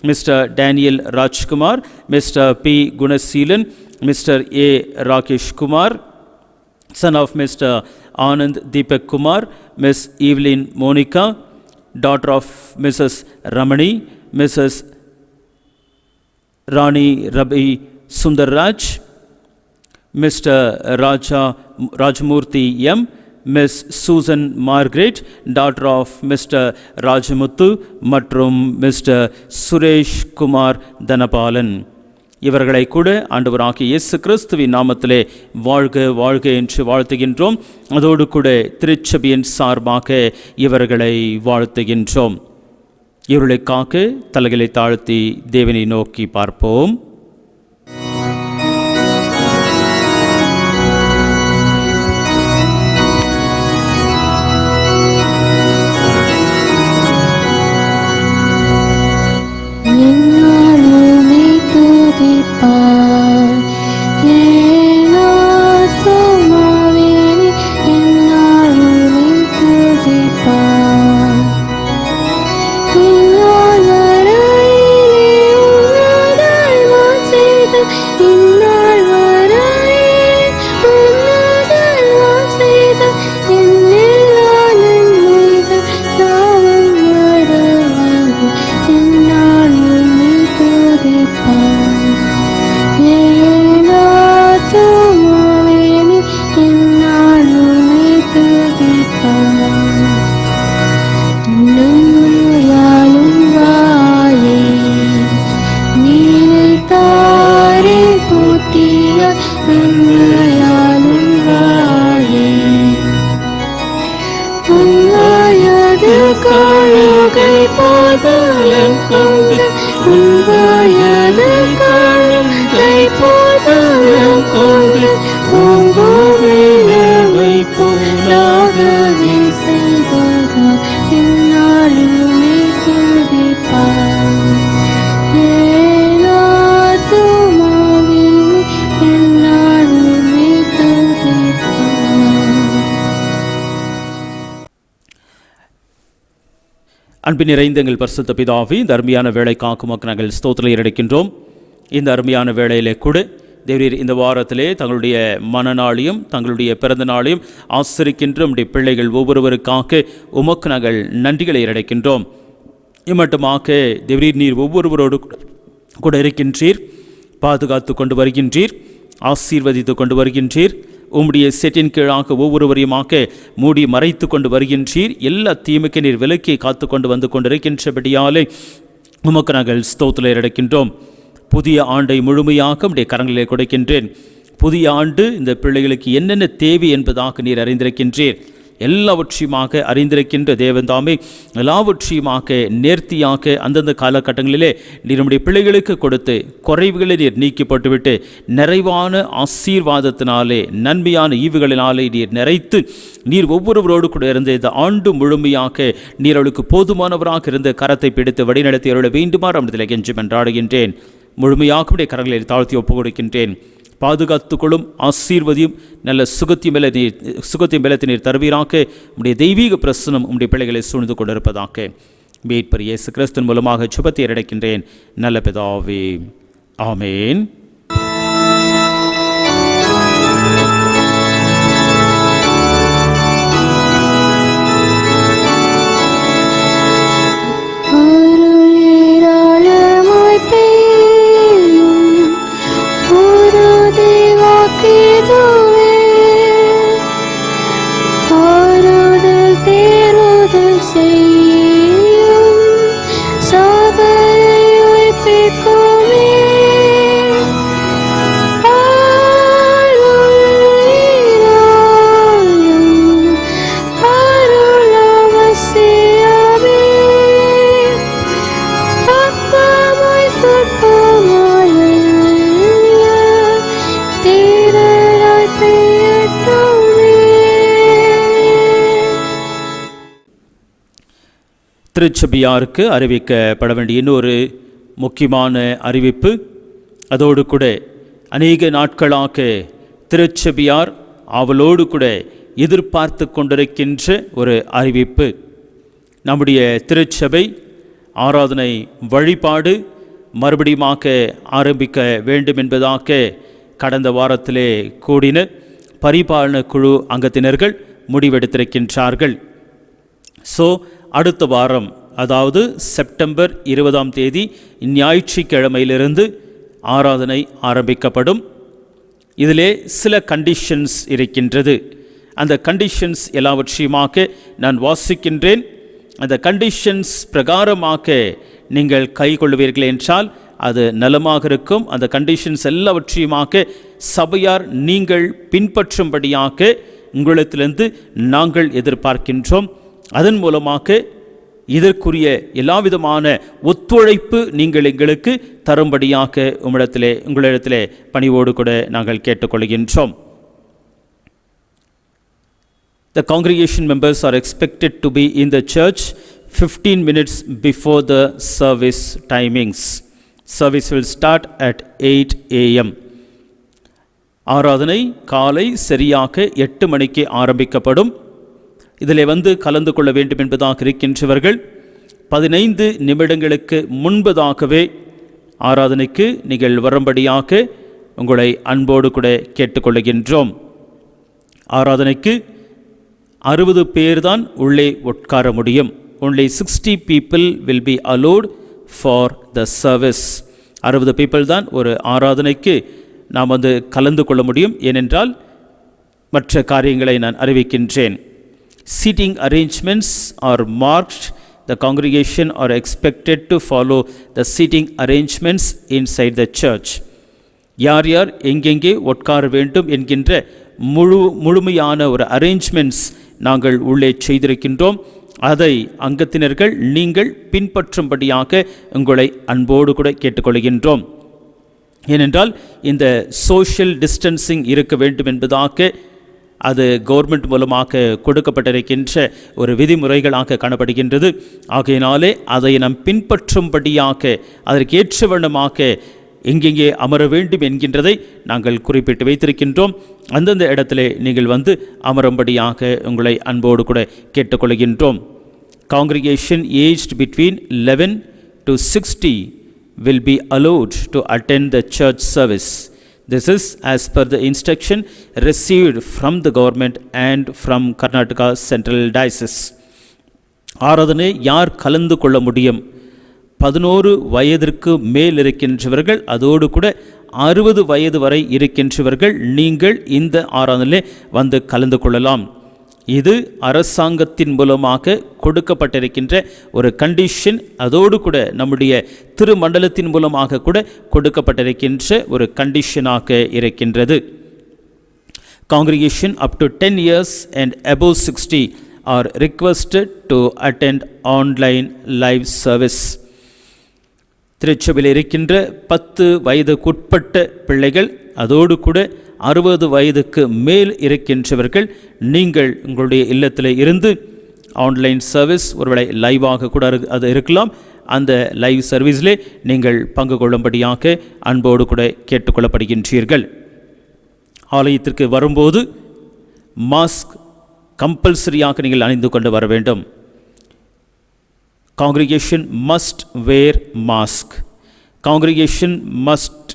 Mr. Daniel Rajkumar, Mr. P. Gunaseelan, Mr. A. Rakesh Kumar, son of Mr. Anand Deepak Kumar, Miss Evelyn Monica, daughter of Mrs. Ramani, Mrs. Rani Rabi Sundarraj, Mr. Rajmurthy M., Miss Susan Margaret, daughter of Mr. Rajamuthu மற்றும் Mr. சுரேஷ் குமார் தனபாலன். இவர்களை கூட ஆண்டவராகிய இயேசு கிறிஸ்துவின் நாமத்திலே வாழ்க வாழ்க என்று வாழ்த்துகின்றோம். அதோடு கூட திருச்சபையின் சார்பாக இவர்களை வாழ்த்துகின்றோம். இவர்களுக்காக தலைகளை தாழ்த்தி தேவனை நோக்கி பார்ப்போம். என்னால் வரையிலே உன்னதாய் அன்பின் நிறைந்த எங்கள் பரிசுத்த பிதாவே, இந்த அருமையான வேலைக்காக உமக்கு நாங்கள் ஸ்தோத்திரம் ஏறெடுக்கின்றோம். இந்த அருமையான வேளையிலே கூட தேவரீர் இந்த வாரத்திலே தங்களுடைய மனநாளையும் தங்களுடைய பிறந்த நாளையும் ஆசரிக்கின்ற நம்முடைய பிள்ளைகள் ஒவ்வொருவருக்காக உமக்கு நாங்கள் நன்றிகளை ஏறெடுக்கின்றோம். இம்மட்டுமாக தேவரீர் நீர் ஒவ்வொருவரோடு கூட இருக்கின்றீர், பாதுகாத்து கொண்டு வருகின்றீர், ஆசீர்வதித்து கொண்டு வருகின்றீர். உம்முடைய செட்டின் கீழாக ஒவ்வொருவரையுமாக மூடி மறைத்து கொண்டு வருகின்றீர். எல்லா தீமைக்கு நீர் விலக்கி காத்து கொண்டு வந்து கொண்டிருக்கின்றபடியாலே உமக்கு நாங்கள் ஸ்தோத்திரம் ஏறெடுக்கின்றோம். புதிய ஆண்டை முழுமையாக உம்முடைய கரங்களிலே கொடுக்கின்றேன். புதிய ஆண்டு இந்த பிள்ளைகளுக்கு என்னென்ன தேவை என்பதாக நீர் அறிந்திருக்கின்றீர். எல்லாவற்றையுமாக அறிந்திருக்கின்ற தேவன்தாமே எல்லாவற்றையுமாக நேர்த்தியாக அந்தந்த காலகட்டங்களிலே நீர் நம்முடைய பிள்ளைகளுக்கு கொடுத்து குறைவுகளை நீர் நீக்கி போட்டுவிட்டு நிறைவான ஆசீர்வாதத்தினாலே நன்மையான ஈவுகளினாலே நீர் நிறைத்து நீர் ஒவ்வொருவரோடு கூட இருந்த இந்த ஆண்டு முழுமையாக நீர் அவளுக்கு போதுமானவராக இருந்த கரத்தை பிடித்து வழிநடத்தி அவளை வேண்டுமாறு அவனத்தில் கெஞ்சும் என்றாடுகின்றேன். முழுமையாக உடைய கரங்களை தாழ்த்தி ஒப்புக் கொடுக்கின்றேன். பாதுகாத்துக்கொள்ளும், ஆசீர்வதியும், நல்ல சுகத்தையும் பலத்தை நீர் தருவீராக. உடைய தெய்வீக பிரசனம் உடைய பிள்ளைகளை சூழ்ந்து கொண்டிருப்பதாக மீட்பர் இயேசு கிறிஸ்துவின் மூலமாக சுபத்தை அடைக்கின்றேன் நல்ல பிதாவே, ஆமேன். திருச்சபையாருக்கு அறிவிக்கப்பட வேண்டிய இன்னொரு முக்கியமான அறிவிப்பு, அதோடு கூட அநேக நாட்களாக திருச்சபையார் அவளோடு கூட எதிர்பார்த்து கொண்டிருக்கின்ற ஒரு அறிவிப்பு. நம்முடைய திருச்சபை ஆராதனை வழிபாடு மறுபடியுமாக ஆரம்பிக்க வேண்டும் என்பதாக கடந்த வாரத்திலே கூடின பரிபாலன குழு அங்கத்தினர்கள் முடிவெடுத்திருக்கின்றார்கள். அடுத்த வாரம், அதாவது செப்டம்பர் 20 ஞாயிற்றுக்கிழமையிலிருந்து ஆராதனை ஆரம்பிக்கப்படும். இதிலே சில கண்டிஷன்ஸ் இருக்கின்றது. அந்த கண்டிஷன்ஸ் எல்லாவற்றையுமாக நான் வாசிக்கின்றேன். அந்த கண்டிஷன்ஸ் பிரகாரமாக நீங்கள் கை கொள்வீர்கள் என்றால் அது நலமாக இருக்கும். அந்த கண்டிஷன்ஸ் எல்லாவற்றையுமாக சபையார் நீங்கள் பின்பற்றும்படியாக உங்களிடத்திலிருந்து நாங்கள் எதிர்பார்க்கின்றோம். அதன் மூலமாக இதற்குரிய எல்லாவிதமான ஒத்துழைப்பு நீங்கள் எங்களுக்கு தரும்படியாக உங்களிடத்திலே பணிவோடு கூட நாங்கள் கேட்டுக்கொள்கின்றோம். The congregation members are expected to be in the church 15 minutes before the service timings. Service will start at 8 a.m. ஆராதனை காலை சரியாக 8 மணிக்கு ஆரம்பிக்கப்படும். இதில் கலந்து கொள்ள வேண்டும் என்பதாக இருக்கின்றவர்கள் 15 நிமிடங்களுக்கு முன்பதாகவே ஆராதனைக்கு நீங்கள் வரும்படியாக உங்களை அன்போடு கூட கேட்டுக்கொள்கின்றோம். ஆராதனைக்கு 60 பேர் தான் உள்ளே உட்கார முடியும். Only 60 people will be allowed for the service. 60 people தான் ஒரு ஆராதனைக்கு நாம் கலந்து கொள்ள முடியும். ஏனென்றால் மற்ற காரியங்களை நான் அறிவிக்கின்றேன். Seating arrangements are marked. The congregation are expected to follow the seating arrangements inside the church. யார் யார் எங்கெங்கே உட்கார வேண்டும் என்கின்ற முழுமையான ஒரு அரேஞ்ச்மெண்ட்ஸ் நாங்கள் உள்ளே செய்திருக்கின்றோம். அதை அங்கத்தினர்கள் நீங்கள் பின்பற்றும்படியாக உங்களை அன்போடு கூட கேட்டுக்கொள்கின்றோம். ஏனென்றால் இந்த சோஷியல் டிஸ்டன்சிங் இருக்க வேண்டும் என்பதாக அது கவர்மெண்ட் மூலமாக கொடுக்கப்பட்டிருக்கின்ற ஒரு விதிமுறைகளாக காணப்படுகின்றது. ஆகையினாலே அதை நாம் பின்பற்றும்படியாக அதற்கு ஏற்ற வண்ணமாக எங்கெங்கே அமர வேண்டும் என்கின்றதை நாங்கள் குறிப்பிட்டு வைத்திருக்கின்றோம். அந்தந்த இடத்திலே நீங்கள் அமரும்படியாக உங்களை அன்போடு கூட கேட்டுக்கொள்கின்றோம். congregation aged between 11 to 60 will be allowed to attend the church service. This is as per the instruction received from the government and from Karnataka Central Diocese. ஆராதனை யார் கலந்து கொள்ள முடியும்? 11 வயதிற்கு மேல் இருக்கின்றவர்கள், அதோடு கூட 60 வயது வரை இருக்கின்றவர்கள் நீங்கள் இந்த ஆராதனையிலே வந்து கலந்து கொள்ளலாம். இது அரசாங்கத்தின் மூலமாக கொடுக்கப்பட்டிருக்கின்ற ஒரு கண்டிஷன். அதோடு கூட நம்முடைய திருமண்டலத்தின் மூலமாக கூட கொடுக்கப்பட்டிருக்கின்ற ஒரு கண்டிஷனாக இருக்கின்றது. Congregation up to 10 years and above 60 are requested to attend online live service. திருச்சபையில் இருக்கின்ற 10 வயதுக்குட்பட்ட பிள்ளைகள், அதோடு கூட 60 வயதுக்கு மேல் இருக்கின்றவர்கள் நீங்கள் உங்களுடைய இல்லத்தில் இருந்து ஆன்லைன் சர்வீஸ், ஒருவேளை லைவாக கூட அது இருக்கலாம், அந்த லைவ் சர்வீஸிலே நீங்கள் பங்கு கொள்ளும்படியாக அன்போடு கூட கேட்டுக்கொள்ளப்படுகின்றீர்கள். ஆலயத்திற்கு வரும்போது மாஸ்க் கம்பல்சரியாக நீங்கள் அணிந்து கொண்டு வர வேண்டும். Congregation must wear mask. Congregation must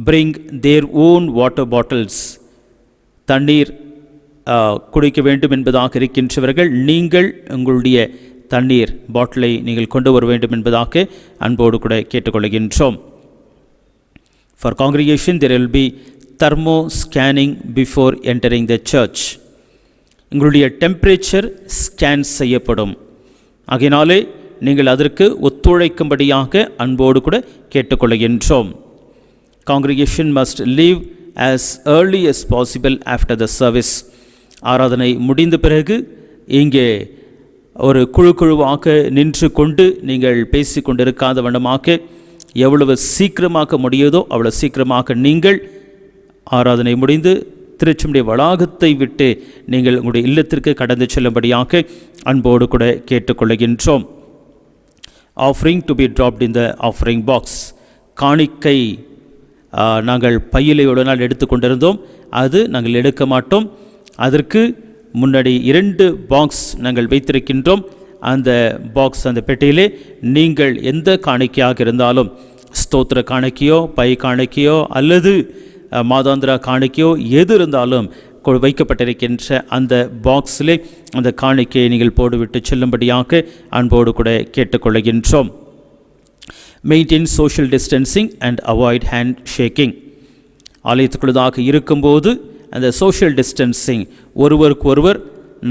bring their own water bottles. தண்ணீர் குடிக்க வேண்டும் என்பதாக இருக்கின்றவர்கள் நீங்கள் உங்களுடைய தண்ணீர் பாட்டிலை நீங்கள் கொண்டு வர வேண்டும் என்பதாக அன்போடு கூட கேட்டுக்கொள்கின்றோம். For congregation there will be thermo scanning before entering the church. உங்களுடைய டெம்பரேச்சர் ஸ்கேன் செய்யப்படும். ஆகையினாலே நீங்கள் அதற்கு ஒத்துழைக்கும்படியாக அன்போடு கூட கேட்டுக்கொள்கின்றோம். Congregation must leave as early as possible after the service. ஆராதனை முடிந்த பிறகு இங்கே ஒரு குழுவாக நின்று கொண்டு நீங்கள் பேசி கொண்டிருக்காத வண்ணமாக எவ்வளவு சீக்கிரமாக முடியுதோ அவ்வளவு சீக்கிரமாக நீங்கள் ஆராதனை முடிந்து திருச்சபையுடைய வளாகத்தை விட்டு நீங்கள் உங்களுடைய இல்லத்திற்கு கடந்து செல்லும்படியாக அன்போடு கூட கேட்டுக்கொள்கின்றோம். Offering to be dropped in the offering box. காணிக்கை நாங்கள் பையிலே ஒரு நாள் எடுத்துக்கொண்டிருந்தோம், அது நாங்கள் எடுக்க மாட்டோம். அதற்கு முன்னாடி 2 பாக்ஸ் நாங்கள் வைத்திருக்கின்றோம். அந்த பாக்ஸ், அந்த பெட்டியிலே நீங்கள் எந்த காணிக்கையாக இருந்தாலும், ஸ்தோத்திர காணிக்கையோ பை காணிக்கையோ அல்லது மாதாந்திர காணிக்கையோ எது இருந்தாலும் வைக்கப்பட்டிருக்கின்ற அந்த பாக்ஸிலே அந்த காணிக்கையை நீங்கள் போட்டுவிட்டு செல்லும்படியாக அன்போடு கூட கேட்டுக்கொள்கின்றோம். Maintain social distancing and avoid hand shaking. ஆலயத்துக்குள்ளதாக இருக்கும்போது அந்த சோஷியல் டிஸ்டன்சிங், ஒருவருக்கு ஒருவர்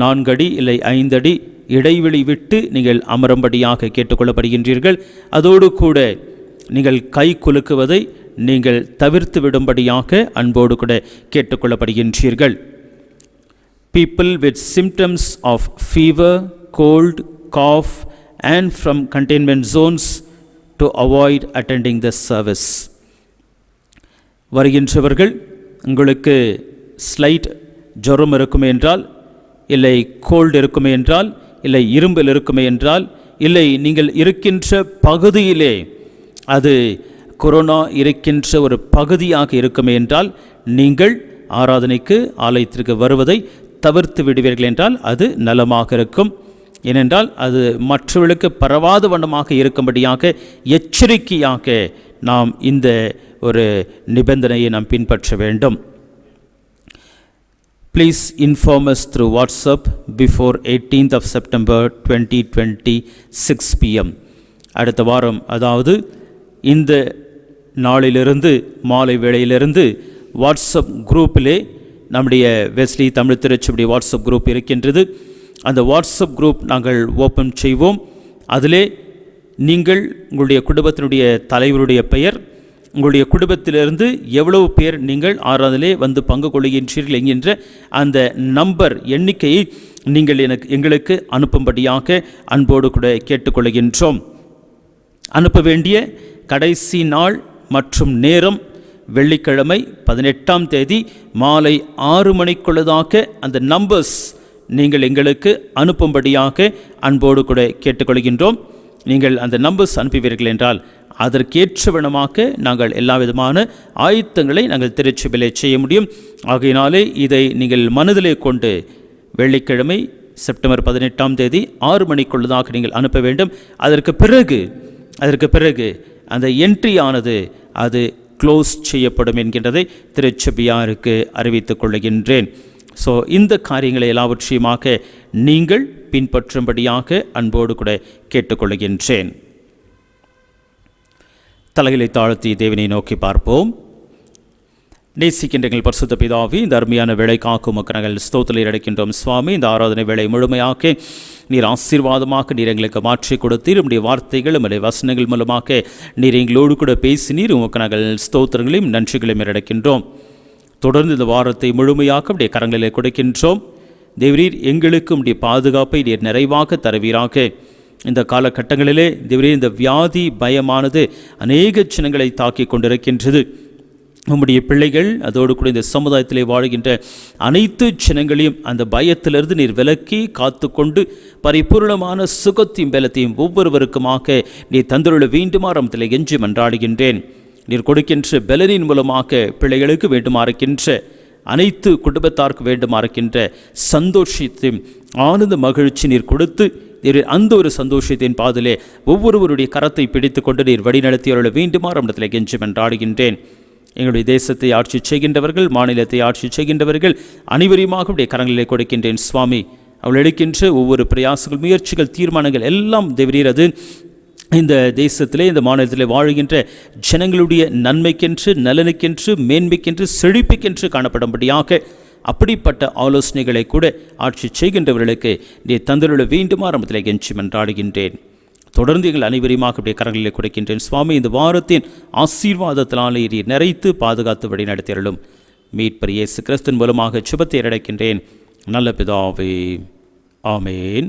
4 அடி இல்லை 5 அடி இடைவெளி விட்டு நீங்கள் அமரும்படியாக கேட்டுக்கொள்ளப்படுகின்றீர்கள். அதோடு கூட நீங்கள் கை குலுக்குவதை நீங்கள் தவிர்த்து விடும்படியாக அன்போடு கூட கேட்டுக்கொள்ளப்படுகின்றீர்கள். People with symptoms of fever, cold, cough and from containment zones to avoid attending the service. வருகின்றவர்கள் உங்களுக்கு ஸ்லைட் ஜுரம் இருக்குமே என்றால், இல்லை கோல்டு இருக்குமே என்றால், இல்லை இரும்பல் இருக்குமே என்றால், இல்லை நீங்கள் இருக்கின்ற பகுதியிலே அது கொரோனா இருக்கின்ற ஒரு பகுதியாக இருக்குமே என்றால் நீங்கள் ஆராதனைக்கு ஆலயத்திற்கு வருவதை தவிர்த்து விடுவீர்கள் என்றால் அது நலமாக இருக்கும். ஏனென்றால் அது மற்றவர்களுக்கு பரவாத வண்ணமாக இருக்கும்படியாக எச்சரிக்கையாக நாம் இந்த ஒரு நிபந்தனையை நாம் பின்பற்ற வேண்டும். Please inform us through WhatsApp before 18th of September 2020 6 p.m. அடுத்த வாரம், அதாவது இந்த நாளிலிருந்து மாலை வேளையிலிருந்து வாட்ஸ்அப் குரூப்பிலே நம்முடைய வெஸ்லி தமிழ் திருச்சபை வாட்ஸ்அப் குரூப் இருக்கின்றது. அந்த வாட்ஸ்அப் குரூப் நாங்கள் ஓப்பன் செய்வோம். அதிலே நீங்கள் உங்களுடைய குடும்பத்தினுடைய தலைவருடைய பெயர், உங்களுடைய குடும்பத்திலிருந்து எவ்வளவு பேர் நீங்கள் ஆராதனையிலே வந்து பங்கு கொள்கின்றீர்கள் என்கின்ற அந்த நம்பர் எண்ணிக்கையை நீங்கள் எங்களுக்கு அனுப்பும்படியாக அன்போடு கூட கேட்டுக்கொள்கின்றோம். அனுப்ப வேண்டிய கடைசி நாள் மற்றும் நேரம் வெள்ளிக்கிழமை 18ஆம் தேதி மாலை 6 மணிக்குள்ளதாக அந்த நம்பர்ஸ் நீங்கள் எங்களுக்கு அனுப்பும்படியாக அன்போடு கூட கேட்டுக்கொள்கின்றோம். நீங்கள் அந்த நம்பர்ஸ் அனுப்புவீர்கள் என்றால் அதற்கேற்ற விதமாக நாங்கள் எல்லா விதமான ஆயத்தங்களை நாங்கள் திருச்சபையிலே செய்ய முடியும். ஆகையினாலே இதை நீங்கள் மனதிலே கொண்டு வெள்ளிக்கிழமை செப்டம்பர் 18ஆம் தேதி 6 மணிக்குள்ளதாக நீங்கள் அனுப்ப வேண்டும். அதற்கு பிறகு அந்த என்ட்ரி ஆனது அது க்ளோஸ் செய்யப்படும் என்கின்றதை திருச்சபையாருக்கு அறிவித்துக் கொள்கின்றேன். ஸோ இந்த காரியங்களை எல்லாவற்றையுமாக நீங்கள் பின்பற்றும்படியாக அன்போடு கூட கேட்டுக்கொள்கின்றேன். தலைகளை தாழ்த்தி தேவனை நோக்கி பார்ப்போம். நேசிக்கின்ற எங்கள் பரிசுத்த பிதாவே, இந்த அருமையான வேலைக்காக நாங்கள் ஸ்தோத்திரம் அடைக்கின்றோம் சுவாமி. இந்த ஆராதனை வேலை முழுமையாக நீர் ஆசீர்வாதமாக நீர் எங்களுக்கு மாற்றி கொடுத்தீர். நம்முடைய வார்த்தைகள் நம்முடைய வசனங்கள் மூலமாக நீர் எங்களோடு கூட பேசினீர். உமக்கு நாங்கள் ஸ்தோத்திரங்களையும் நன்றிகளையும் அடைக்கின்றோம். தொடர்ந்து இந்த வாரத்தை முழுமையாக நம்முடைய கரங்களிலே கொடுக்கின்றோம். தேவரீர் எங்களுக்கு உடைய பாதுகாப்பை நீர் நிறைவாக தருவீராக. இந்த காலகட்டங்களிலே தேவரீர் இந்த வியாதி பயமானது அநேக ஜனங்களை தாக்கி கொண்டிருக்கின்றது. உம்முடைய பிள்ளைகள் அதோடு கூட இந்த சமுதாயத்திலே வாழ்கின்ற அனைத்து ஜனங்களையும் அந்த பயத்திலிருந்து நீர் விலக்கி காத்து கொண்டு பரிபூர்ணமான சுகத்தையும் பலத்தையும் ஒவ்வொருவருக்குமாக நீர் தந்துள்ள வேண்டுமாறத்தில் எஞ்சி மன்றாடுகின்றேன். நீர் கொடுக்கின்ற பலனின் மூலமாக பிள்ளைகளுக்கு வேண்டுமாறுக்கின்ற அனைத்து குடும்பத்தாருக்கு வேண்டுமாறுக்கின்ற சந்தோஷத்தையும் ஆனந்த மகிழ்ச்சி நீர் கொடுத்து நீர் அந்த ஒரு சந்தோஷத்தின் பாதிலே ஒவ்வொருவருடைய கரத்தை பிடித்து கொண்டு நீர் வழிநடத்தியவர்களை வேண்டுமாறத்தில் எஞ்சி மன்றாடுகின்றேன். எங்களுடைய தேசத்தை ஆட்சி செய்கின்றவர்கள், மாநிலத்தை ஆட்சி செய்கின்றவர்கள் அனைவரையுமாக உடைய கரங்களிலே கொடுக்கின்றேன் சுவாமி. அவள் எடுக்கின்ற ஒவ்வொரு பிரயாசங்கள், முயற்சிகள், தீர்மானங்கள் எல்லாம் தேவரீரது இந்த தேசத்திலே இந்த மாநிலத்திலே வாழ்கின்ற ஜனங்களுடைய நன்மைக்கென்று, நலனுக்கென்று, மேன்மைக்கென்று, செழிப்புக்கென்று காணப்படும்படியாக அப்படிப்பட்ட ஆலோசனைகளை கூட ஆட்சி செய்கின்றவர்களுக்கு நீ தந்தருள வேண்டுமாறு கெஞ்சி மன்றாடுகின்றேன். தொடர்ந்து எங்கள் அனைவரையுமாக அப்படியே கரங்களிலே கொடுக்கின்றேன் சுவாமி. இந்த வாரத்தின் ஆசீர்வாதத்தினாலே நீர் நிறைத்து பாதுகாத்து வழி நடத்தியருளும். மீட்பர் இயேசு கிறிஸ்துவின் மூலமாக சுபத்தை அடைக்கின்றேன் நல்ல பிதாவே, ஆமேன்.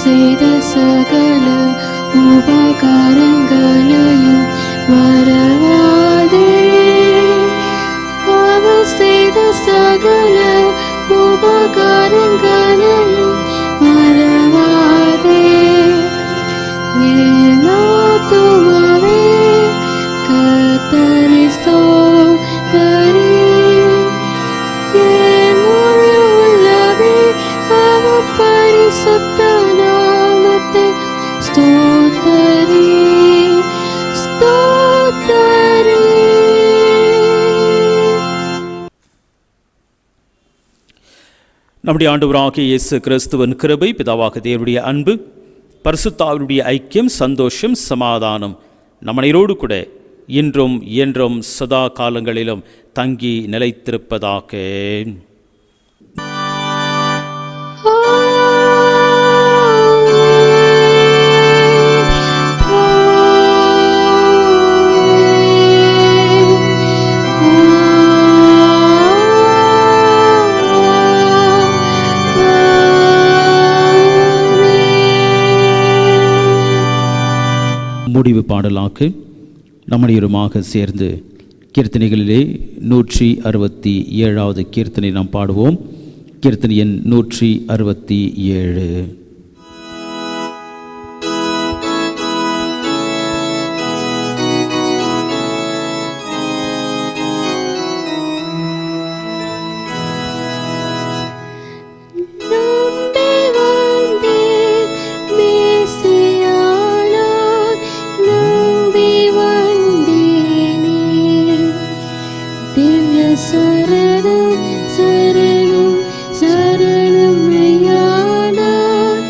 செய்த சகல உபகாரங்களையும் மறவாதே. அவர் செய்த சகல உபகாரங்களையும் மறவாதே. என் ஆத்துமாவே கர்த்தரை ஸ்தோத்திரி. என் முழு உள்ளமே அவர் பரிசுத்த நாமத்தை ஸ்தோத்திரி, ஸ்தோத்திரி. நம்முடைய ஆண்டவராகிய இயேசு கிறிஸ்துவின் கிருபை, பிதாவாகிய தேவனுடைய அன்பு, பரிசுத்த ஆவியுடைய ஐக்கியம், சந்தோஷம், சமாதானம் நம்மனோடு கூட இன்றும் என்றும் சதா காலங்களிலும் தங்கி நிலைத்திருப்பதாக. முடிவு பாடலாக நம்மனையருமாக சேர்ந்து கீர்த்தனைகளிலே 167வது கீர்த்தனை நாம் பாடுவோம். கீர்த்தனை எண் 167. சரணம் சரணம் சரணம் ஐயானார்.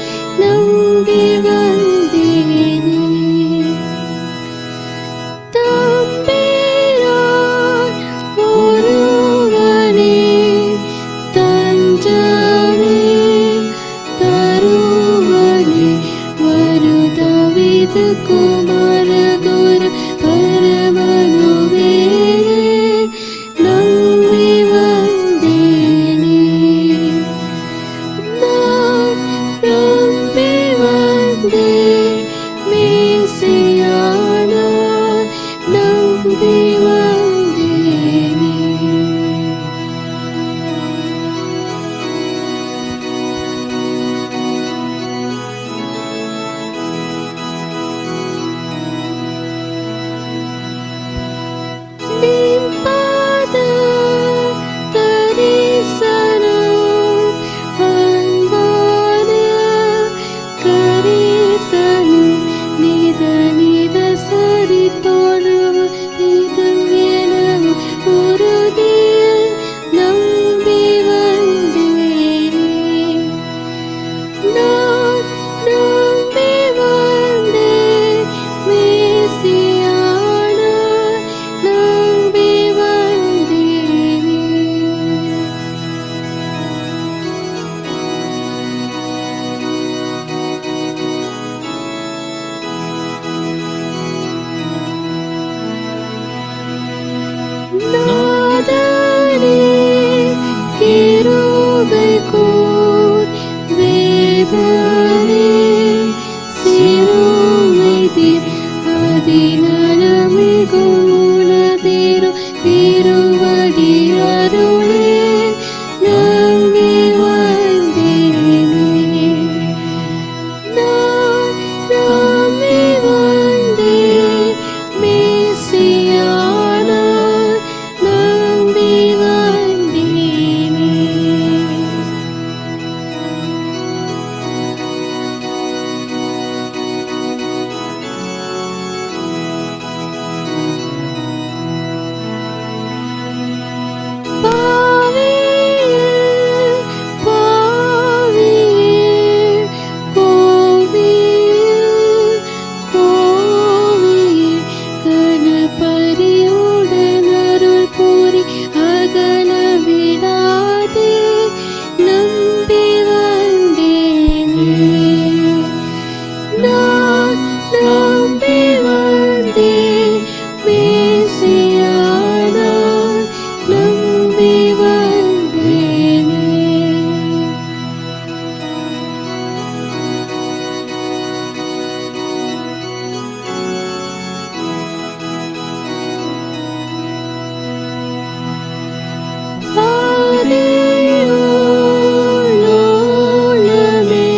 கூர் வேதனை சிறுமைதீர் அதிநலமிகும் உனதேரும் திருவடி அருளே நம்பி வந்தேனே. நான் நம்பி வந்தேன் மேசியானார் நம்பி வந்தேனே. பாவியே கோவியே கோவியே கணபரியுடன் அருள் புரி அகல விடாதே நம்பி வந்தேனே. நான் நம்பி வந்தேன் மேசியானார் நம்பி வந்தேனே. ஆதியோலமே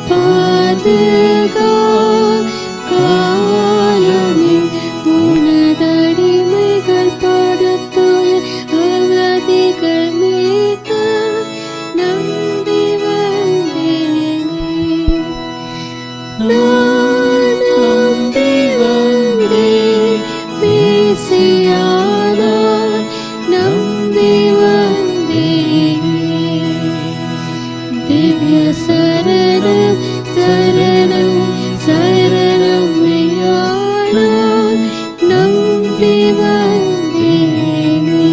பாதுகாலமே உனதடிமைகள் படுத்துய அகதிகள் மீட்க நம்பி வந்தேனே. நான் நம்பி வந்தேன் மேசியானார் நம்பி வந்தேனே. திவ்ய சரணம் சரணம் சரணம் மெய்யானார் நம்பி வந்தேனே.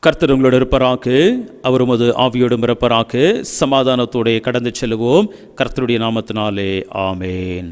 கர்த்தர் உங்களோடு இருப்பராக, அவர் உமது ஆவியோடும் இருப்பராக. சமாதானத்தோടെ கடந்து செல்லுவோம். கர்த்தருடைய நாமத்தினாலே ஆமேன்.